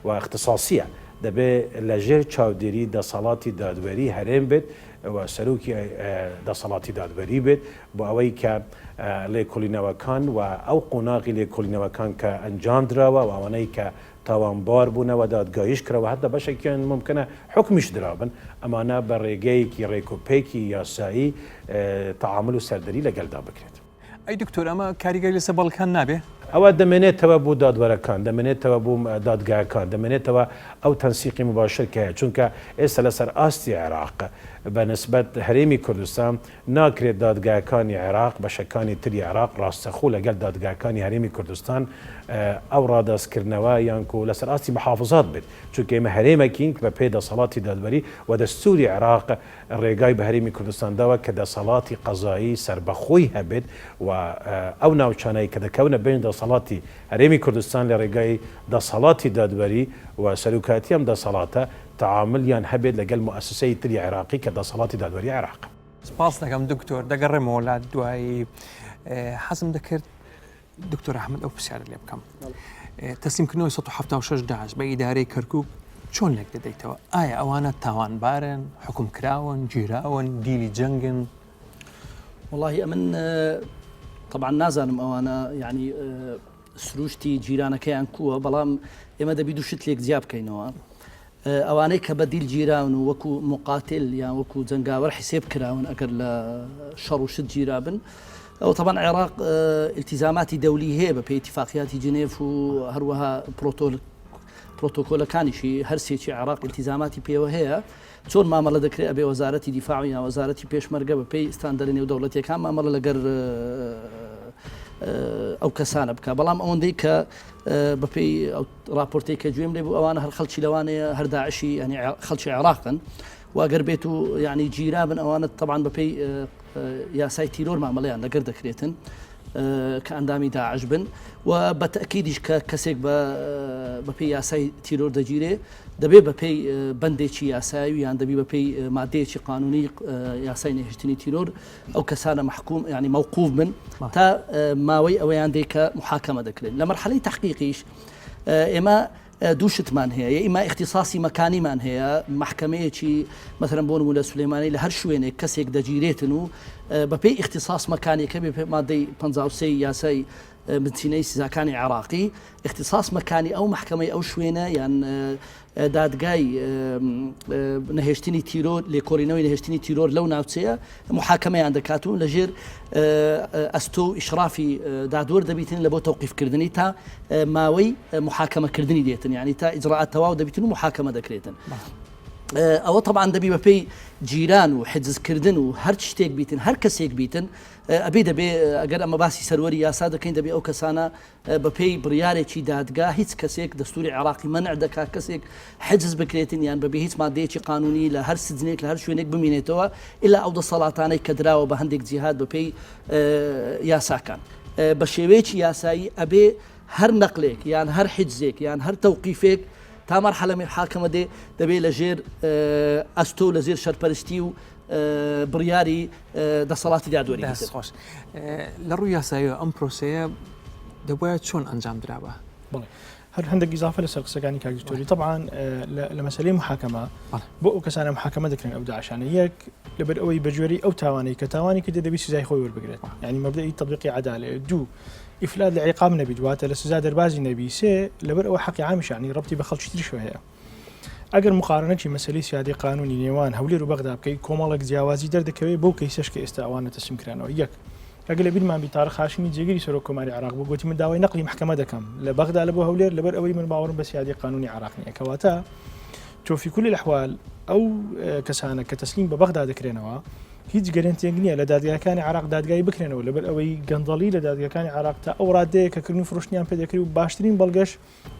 Speaker 7: و اختصاصیە دەبێت لەژێر چاودێری دەسەڵاتی دادوەری هەرێم بێت و سەرۆکی دەسەڵاتی دادوەری بێت بۆ ئەوەی کە لێکۆڵینەوەکان و ئەو قۆناغی لێکۆڵینەوەکان کە ئەنجام درراوە و ئەوانەی کە تاوانبار بوونەوە دادگایش کراوە هەتا بەشێکیان ممکنە حکمیش درابن ئەمانە بە ڕێگەیەکی ڕێکوپێکی یاسایی تەعامل و سەردەری لەگەڵدا بکرێت.
Speaker 1: ئەی دکتۆر ئەمە کاریگەری لەسەر بەڵکان نابێ؟
Speaker 7: ئەوە دەمێنێتەوە بۆ دادوەرەکان دەمێنێتەوە بۆ دادگاکان دەمێنێتەوە ئەو تەنسیقی مباشر کە هەیە چونکە ئێستا لەسەر ئاستی عێراق بە نسبەت هەرێمی کوردستان ناکرێت دادگاکانی عێراق بەشەکانی تری عێراق ڕاستەخۆ لەگەڵ دادگاکانی هەرێمی کوردستان ئەو ڕادەستکردنەوە یانکو لەسەر ئاستی محافظات بێت چونکە ئێمە هەرێمێکین بە پێی دەسەڵاتی دادوەری و دەستوری عێراق ڕێگای بە هەرێمی کوردستانداوە کە دەسەڵاتی قەزایی سربەخۆی هەبێت و ئەو ناوچانەی کە دەکەونە بین دەسەڵاتی هەرێمی کوردستان لە ڕێگای دەسەڵاتی دادوەری و سەرۆکاتی ئەم دەسەڵاتە تعاملیان هەبێت لەگەڵ موسسەی تری عێراقی کە دەسەڵاتی دادوەری عێراق.
Speaker 1: سپاس دەکەم دکتۆر دەگەڕێمەوە لات دوایی حەزم دەکرد دکتۆر ئەحمەد ئەو پرسیارە لێ بکەم تەسلیمکردنەوەی 176 داعش بە ئیدارەی کەرکووک چۆن لێک دەدەیتەوە ئایا ئەوانە تاوانبارن حکومکراون گیراون دیلی جەنگن؟
Speaker 5: والله من طبعا نازانم ئەوانە یعنی سروشتی جیرانەکەیان کووە بەڵام ئێمە دەبی دووشت لێک زیاب بکەینەوە ئەوانەی کە بەدیل جیراون و وەکو مقاتل یان وەکو جەنگاوەر حسێب کراون ئەگەر لە شەڕ و شت گیرابن ئەو طبعا عێراق التیزاماتی دەولی هەیە بە پێی اتفاقیاتی جنێف و هەروەها پرۆتۆکۆلەکانیشی هەرسێکی عێراق التیزاماتی پێوە هەیە چۆن مامەڵە دەکرێت ئەبێ وەزارەتی دیفاع یان وەزارەتی پێشمەرگە بە پێی ستاندەرە نێودەوڵەتیەکان مامەڵە لەگەر ئەو کەسانە بکە بەڵام ئەوەندەی کە بەپێی راپۆرتێک کە گوێم لێ بوو ئەوانە هەر خەڵکی لەوانەیە هەر داعشی ینی خەڵکی عێراقن واگەر بێت و یعنی گیرابن ئەوانە طبعا بەپێی یاسای تیرۆر مامەڵەیان لەگەر دەکرێتن کە ئەندامی داعش بن و بە تەکیدیش کە کەسێک بەپێی یاسای تیرۆر دەگیرێ دەبێت بەپێی بەندێکی یاسایی یان دەبی بەپێی مادەیەکی قانونی یاسای نەهێشتنی تیرۆر ئەو کەسانە محکوم ینی موقوف بن تا ماوەی ئەوەیان دێ کە محاکەمە دەکرێن لە مەرحەلەی تەحقیقیش ئێمە دووشتمان هەیە ئێمە اختصاصی مەکانیمان هەیە محکەمەیەکی مثلا بۆ نمونە سولەیمانی لە هەر شوێنێک کەسێک دەگیرێتن و بەپێی اختصاص مەکانێکە بێ مادەی 53 یاسای بنچینەی سزاکانی عێراقی اختصاص مەکانی ئەو محکەمەی ئەو شوێنە یان دادگای نەهێشتنی تیرۆر لێکۆڵینەوەی نەهێشتنی تیرۆر لەو ناوچەیە محاکەمەیان دەکاتون لەژێر ئەستۆ و ئیشرافی دادوەر دەبیتن لە بۆ تەوقیفکردنی تا ماوەی محاکەمەکردنی دێتن یعنی تا ئیجراعات تەواو دەبیتن و محاکەمە دەکرێتن ئەوە طبعا دەبی بەپێی جیران و حجزکردن و هەر شتێک بیتن هەر کەسێک بیتن ئەبێ دەبێ ئەگەر ئەمە باسی سەروەری یاسا دەکەین دەبێ ئەو کەسانە بەپێی بڕیارێکی دادگا هیچ کەسێک دەستوری عێراقی مەنع دەکات کەسێک حجز بکرێتن یان بەبێ هیچ مادەیەکی قانونی لە هەر سجنێک لە هەر شوێنێک بمینێتەوە ئللا ئەو دەسەڵاتانەی کە دراوە بە هەندێک جیهاد بەپێی یاساکان بە شێوەیەکی یاسایی ئەبێ هەر نەقلێک یان هەر حجزێک یان هەر تەوقیفێک تا مرحلة من حاكمة دبي لجير أستو لزير شربرستي و برياري دەسەڵاتی دادوەری
Speaker 1: خۆش لە ڕووی یاسایی ئەم پرۆسەیە دەبایە چۆن ئەنجام درابە؟
Speaker 6: بڵێ هەر هەندێک ئیزافە لەسەر قسەکانی کاکتۆری طبعاان لە مەسلەی محاکەمە بۆ ئەو کەسانە محاکەمە دەکرێن ئەو داعشانە یەک لەبەر ئەوەی بەجوێری ئەو تاوانەی کە تاوانی کە دەبی سزای خۆی وەربگرێت ینی مەبدەئی تطبیقی عدالێ دوو ئیفلات لە عیقاب نەبی دواتە لە سزا دەربازی نەبی سێ لەبەر ئەوە حەقی عامیش ینی ڕبتی بە خەڵکی تریش هەیە ئەگەر مقارنەی مەسلەی سیادی قانونی نێوان هەولێر و بەغدا بکەی کۆمەڵک جیاوازی دەردەکەوێت بۆ کەیسەش کە ئێستا ئەوانە تەسلیم کرانەوە یەک ئەگەر لە بیرمان بی تاریخ هاشمی جێگیری سەرۆک کۆماری عراق بوو گوتی من داوای نەقلی محکەمە دەکەم لە بەغدا لە بۆ هەولێر لەبەر ئەوەی من باوەڕم بە سیادی قانونی عراق نییە کەواتە تۆ فی کولی الأحوال ئەو کەسانە کە تەسلیم بە بەغدا دەکرێنەوە هیچ گەرنتێک نییە لە دادگایەکانی عراق دادگایی بکرێنەوە لەبەر ئەوەی گەندەڵی لە دادگایەکانی عراق تا ئەو ڕادەیە کە کردن فرۆشتنیان پێ دەکرێت و باشترین بەڵگەش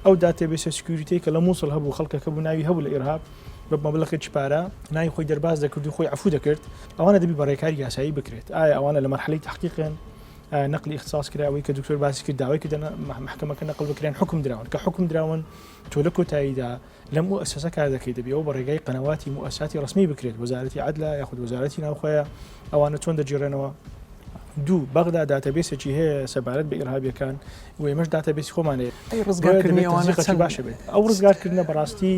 Speaker 6: ئەو داتێبێسە سکیوریتی کە لە مووسڵ هەبوو خەڵکەکە بوو ناوی هەبوو لە ئێرهاب بە مەبلغی پارە ناوی خۆی دەرباز دەکرد و خۆی عفو دەکرد ئەوانە دەبی بەڕێکاری یاسایی بکرێت ئایا ئەوانە لە مەرحلەی تحقیقیان نقلی اختصاص کراوی کە دکتۆر باسی کرد داوای کە محکەمەکە نقل بکرێن حکم دراون کە حکم دراون تۆ لە کۆتاییدا لە مؤسسە کار دەکەیت دەبێەوە بە ڕێگای قەنەواتی مؤسساتی ڕسمی بکرێت وەزارەتی عەدلە یاخود وەزارەتی ناوخۆیە ئەوانە چۆن دەجێڕێنەوە دوو بەغدا داتەبێسێکی هەیە سەبارەت بە ئێرهابیەکان و ئێمەش داتەبێسی خۆمانەیە
Speaker 1: ڕزگارکردنیەوە
Speaker 6: باشه بێت ئەو ڕزگارکردنە بەڕاستی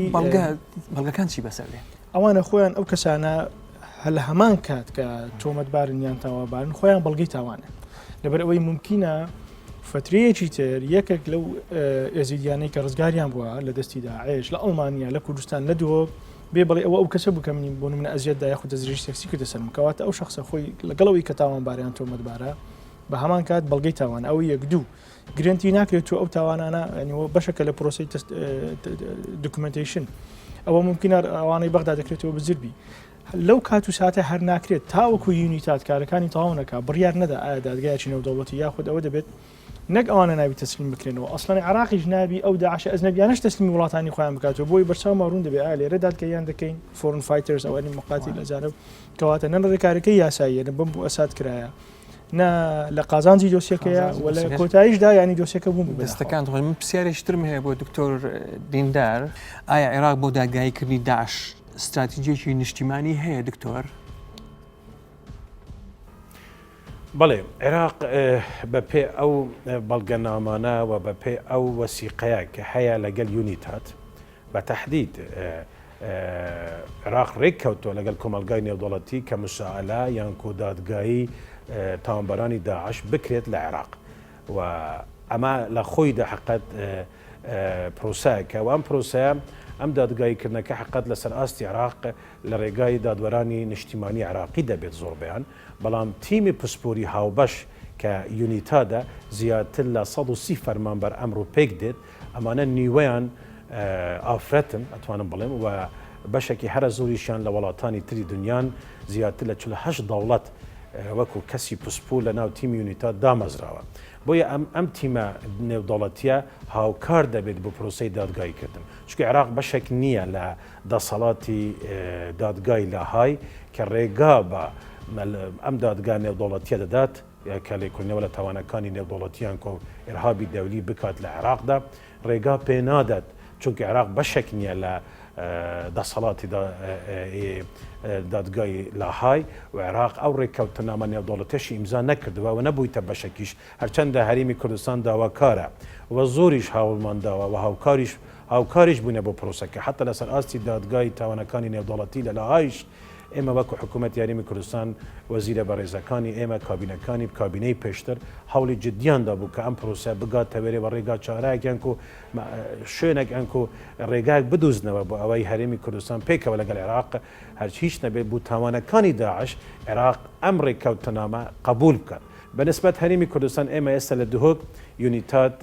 Speaker 1: بەڵگەکان چی بەسەرێ
Speaker 6: ئەوانە خۆیان ئەو کەسانە هەل هەمان کات کە تۆمەتبارن یان تاوانبارن خۆیان بەڵگەی تاوانە لەبەر ئەوەی ممکنە فترەیەکی تر یەکێک لەو ئێزیدیانەی کە ڕزگاریان بووە لە دەستی داعش لە ئەڵمانیا لە کوردستان لە دووە بێ بڵێ ئەو کەسە بوو کە منی بۆ منە ئەزیەتدا یاخود دەستدرێژی سێکسی کردە سەرم کەواتە ئەو شخصە خۆی لەگەڵەوەی کە تاوانباریان تۆمەتبارە بە هەمان کات بەڵگەی تاوان ئەو یەک دوو گرنتی ناکرێت تو ئەو تاوانانە ینیەوە بەشەکە لە پرۆسی دوکومنتیشن ئەوە ممکنە ئەوانەی بەغدا دەکرێتەوە بزربی لەو کات و ساتە هەر ناکرێت تاوەکو یونیتات کارەکانی تاوانەکە بڕیار نەدا ئایا دادگایەکی نێودەوڵەتی یاخود ئەوە دەبێت نەک ئەوانە ناوی تەسلیم بکرێنەوە ئەسڵانی عراقیش نابی ئەو داعش ئەزنەبیانش تەسلیمی وڵاتانی خۆیان بکاتەوە بۆی بەرچاو ماڕوون دەبێت ئایا لێرە دادگاییان دەکەین فۆرن فایترز ئەوانی مقاتی لەجانب کەواتە نە ڕێکارەکەی یاساییە بم بۆ ئەسات کرایە نا لە قازانجی دۆسیەکەیە و لە کۆتاییشدا ینی دۆسیەکە بووم
Speaker 1: دەستەکان من پرسیارێکترم هەیە بۆ دکتۆر دیندار ئایا عێراق بۆ دادگاییکردنی داعش استراتیجیەکی نیشتیمانی هەیە دکتۆر؟
Speaker 7: بەڵێ عێراق بە پێ ئەو بەڵگەنامانە و بە پێ ئەو وەسیقەیە کە هەیە لەگەل یونیتات بە تەحدید عێراق ڕێککەوتۆ لەگەل کۆمەلگای نێودەوڵەتی کە مساعەلە یان کۆدادگایی تاوانبەرانی داعش بکرێت لە عێراق و ئەمە لە خۆیدا حقەت پرۆسەیەکە و ئەم پرۆسەیە ئەم دادگاییکردنەکە حقەت لەسەر ئاستی عێراق لە ڕێگای دادوەرانی نیشتیمانی عێراقی دەبێت زۆربیان بەڵام تیمی پسپۆری هاوبەش کە یونیتادا زیاتر لە 130 فەرمانبەر ئەمڕۆ پێک دێت ئەمانە نیوەیان ئافرەتن ئەتوانم بڵێم و بەشێکی هەرە زۆریشیان لە وڵاتانی تری دنیان زیاتر لە 48 دەوڵەت وەکو کەسی پسپۆر لە ناو تیمی یونیتات دامەزراوە بۆیە ئەم تیمە نێودەوڵەتیە هاوکار دەبێت بۆ پرۆسەی دادگاییکردن چونکە عێراق بەشێک نییە لە دەسەڵاتی دادگای لاهای کە ڕێگا بە ئەم دادگا نێودەوڵەتیە دەدات کە لێکردنەوە لە تاوانەکانی نێودەوڵەتیان کۆ ئێرهابی دەولی بکات لە عێراقدا ڕێگا پێ نادات چونکە عێراق بەشێک نییە لە دەسەڵاتی دادگای لاهای و عێراق ئەو ڕێککەوتنامە نێودەوڵەتیەشی ئیمزا نەکردووە و نەبوویتە بەشێکیش هەرچەندە هەرێمی کوردستان داواکارە و زۆریش هاوڵمانداوە و هاوکاریش بوونە بۆ پرۆسەکە حتا لەسەر ئاستی دادگای تاوانەکانی نێودەوڵەتی لە لاهایش ئێمە وەکو حکوومەت یاریمی کوردستان وەزیرە بەڕێزەکانی ئێمە کابینەکانی کابینەی پێشتر هەوڵی جدیاندا بوو کە ئەم پرۆسە بگاتەوێرێ بە ڕێگا چارەیەکیان و شوێنێک ئەنک و ڕێگایك بدوزنەوە بۆ ئەوەی هەرێمی کوردستان پێکەوە لەگەڵ عێراق هەرچ هیچ نەبێت بوو تاوانەکانی داعش عێراق ئەم ڕێککەوتنامە قبول بکات بەنسبەت هەرێمی کوردستان ئێمە ئێستا لە دهۆک یونیتات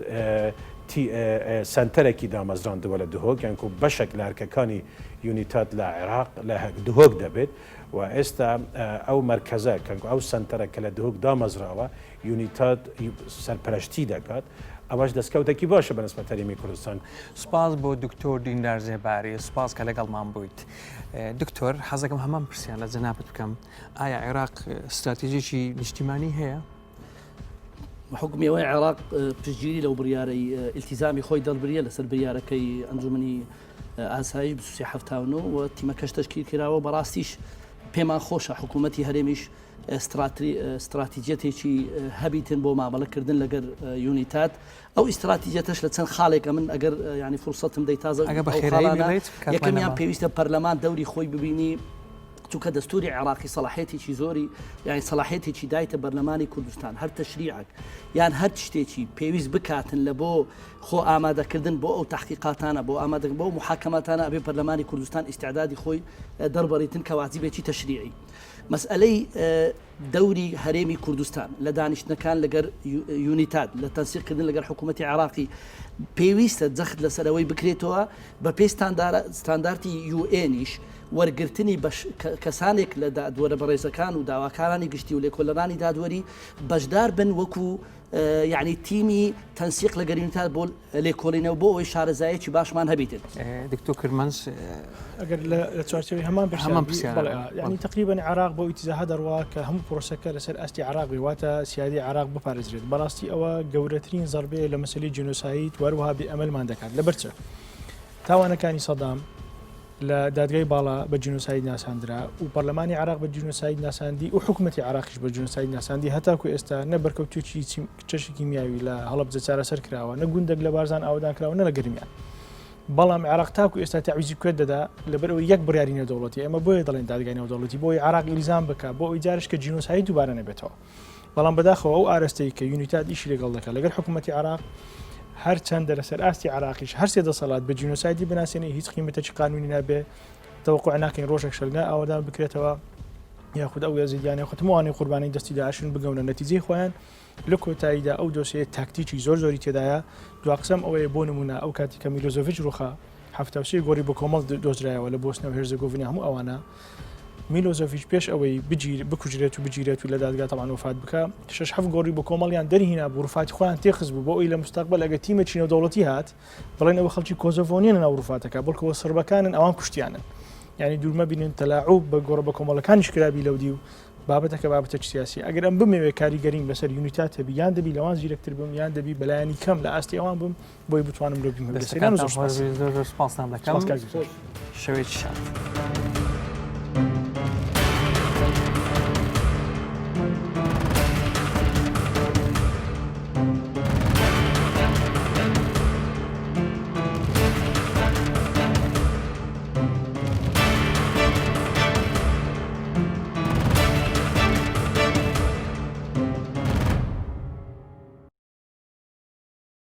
Speaker 7: سنتەرێکی دامەزراندووە لە دهۆک یان و بەشێک لە هەرکەکانی یونیتات لە عێراق لە دهۆک دەبێت و ئێستا ئەو مەرکەزە ئەو سنتەرە کە لە دهۆک دامەزراوە یونیتات سەرپەرشتی دەکات ئەوەش دەستکەوتێکی باشە بەنسبەت هەرێمی کوردستان.
Speaker 1: سپاس بۆ دکتۆر دیندار زێباری سپاس کە لەگەڵمان بوویت. دکتۆر حەزەکەم هەمان پرسیان لە جەنابەت بکەم ئایا عێراق استراتیژیەکی نیشتیمانی هەیە؟
Speaker 5: حکومیەوەی عێراق پشتگیری لەو بڕیارەی ئیلتیزامی خۆی دەڵبریە لەسەر بڕیارەکەی ئەنجومنی ئاسایی 1970 و تیمەکەش تەشکیل کراوە بەڕاستیش پێمان خۆشە حکوومەتی هەرێمیش استراتیجەتێکی هەبیتن بۆ مامەڵەکردن لەگەر یونیتات ئەو ئیستراتیجەتەش لە چەند خاڵێکە من ئەگەر ینی فرسەتم دەی تازە یەکەمیان پێویستە پەرلەمان دەوری خۆی ببینی چونکە دەستوری عراقی سەلاحێتێکی زۆری یانی سەلاحێتێکی دایتە بەرلەمانی کوردستان هەر تەشریعک یان هەر شتێکی پێویست بکاتن لە بۆ خۆ ئامادەکردن بۆ ئەو تحقیقاتانە بۆ ئامادەکردن بۆ محاکەماتانە ئەبێ پەرلەمانی کوردستان ئیستعدادی خۆی دەربڕیتن کە واجبێکی تەشریعی مەسئلەی دەوری هەرێمی کوردستان لە دانیشتنەکان لەگەر یونیتات لە تەنسیقکردن لەگەر حکوومەتی عراقی پێویستە جەخت لەسەرەوەی بکرێتەوە بە پێی ستانداردی UN-نیش وەرگرتنی کەسانێک لە دادوەرە بەڕێزەکان و داواکارانی گشتی و لێکۆلەرانی دادوەری بەشدار بن وەکو یعنی تیمی تەنسیق لە گەرینتات بۆ لێکۆڵینەوە بۆ ئەوەی شارەزایەکی باشمان هەبیتن
Speaker 1: دکتۆر کرمانس
Speaker 6: ئەگەر لە چوارچەوەی هەمان ینی تقریبا عراق بۆ ئیتیزاها دەڕوا کە هەموو پرۆسەکە لەسەر ئەستی عراق واتە سیادی عراق بپارێزرێت بەڕاستی ئەوە گەورەترین زەربێ لە مەسەلەی جنۆسایت وەروەها بێئەمەلمان دەکات لەبەرچە تاوانەکانی سەدام لە دادگای باڵا بە جنۆساید ناساندرا و پەرلەمانی عراق بە جنۆساید ناساندی و حکوومەتی عراقیش بە جنۆساید ناساندی هەتاکو ئێستا نە بەرکەوتوکی چەشێکی میاوی لە هەڵەبجە چارەسەر کراوە نە گوندێک لە بارزان ئاودان کراوە نە لە گەرمیان بەڵام عراق تاکو ئێستا تعویزی کوێت دەدا لەبەرەوەی یەک بڕیاری نێودەوڵەتی ئەمە بۆیە دەڵێن دادگای نێودەوڵەتی بۆی عراق ئیلزام بکە بۆ ئەوی جارش کە جنۆساید دووبارە نەبێتەوە بەڵام بەداخەوە ئەو ئارەستەی کە یونیتات ئیشی لەگەڵ دەکات لەگەر حکوومەتی عراق هەر چەندە لەسەر ئاستی عراقیش هەر سێ دەسەڵات بە جنۆسایدی بناسێنی هیچ قیمەتێکی قانونی نابێ توقع ناکەین ڕۆژێک شەلگا ئاوادان بکرێتەوە یاخود ئەو یازیدیانی ختموانی قوربانی دەستی داعشن بگەونە نەتیجەی خۆیان لە کۆتاییدا ئەو دۆسیە تاکتیکی زۆری تێدایە دو قسەم ئەوەیە بۆ نمونە ئەو کاتی کە میلۆزۆڤیچ ڕوخا هەفتاوسی گۆڕی بە کۆمەڵ دۆزرایەوە لە بۆسنە و هێرزەگۆڤینیا هەموو ئەوانە میلۆزۆڤیچ پێش ئەوەی بکوژرێت و بگیرێت و لە دادگا تەمان وفات بکە شش هەفت گۆڕی بە کۆمەڵیان دەرهینا بۆ ڕوفاتی خۆیان تێخست بوو بۆ ئەوی لە مستەقبەل ئەگە تیمێکی نێودەوڵەتی هات بڵێن ئەوە خەڵکی کۆزۆڤۆنیان ناو ڕوفاتەکە بەڵکەوە سربەکانن ئەوان کوشتیانن یعنی دوورمە بینن تەلاعوب بە گۆڕە بە کۆمەڵەکانیش کرابی لەودی و بابەتەکە بابەتە سیاسی ئەگەر ئەم بمەوێ کاریگەریم لەسەر یونیتات هەبی یان دەبی لەوان زیرەکتر بم یان دەبی بەلایانی کەم لە ئاستی ئەوان بم بۆی بتوانم لە بیم
Speaker 1: شەوێکی شاد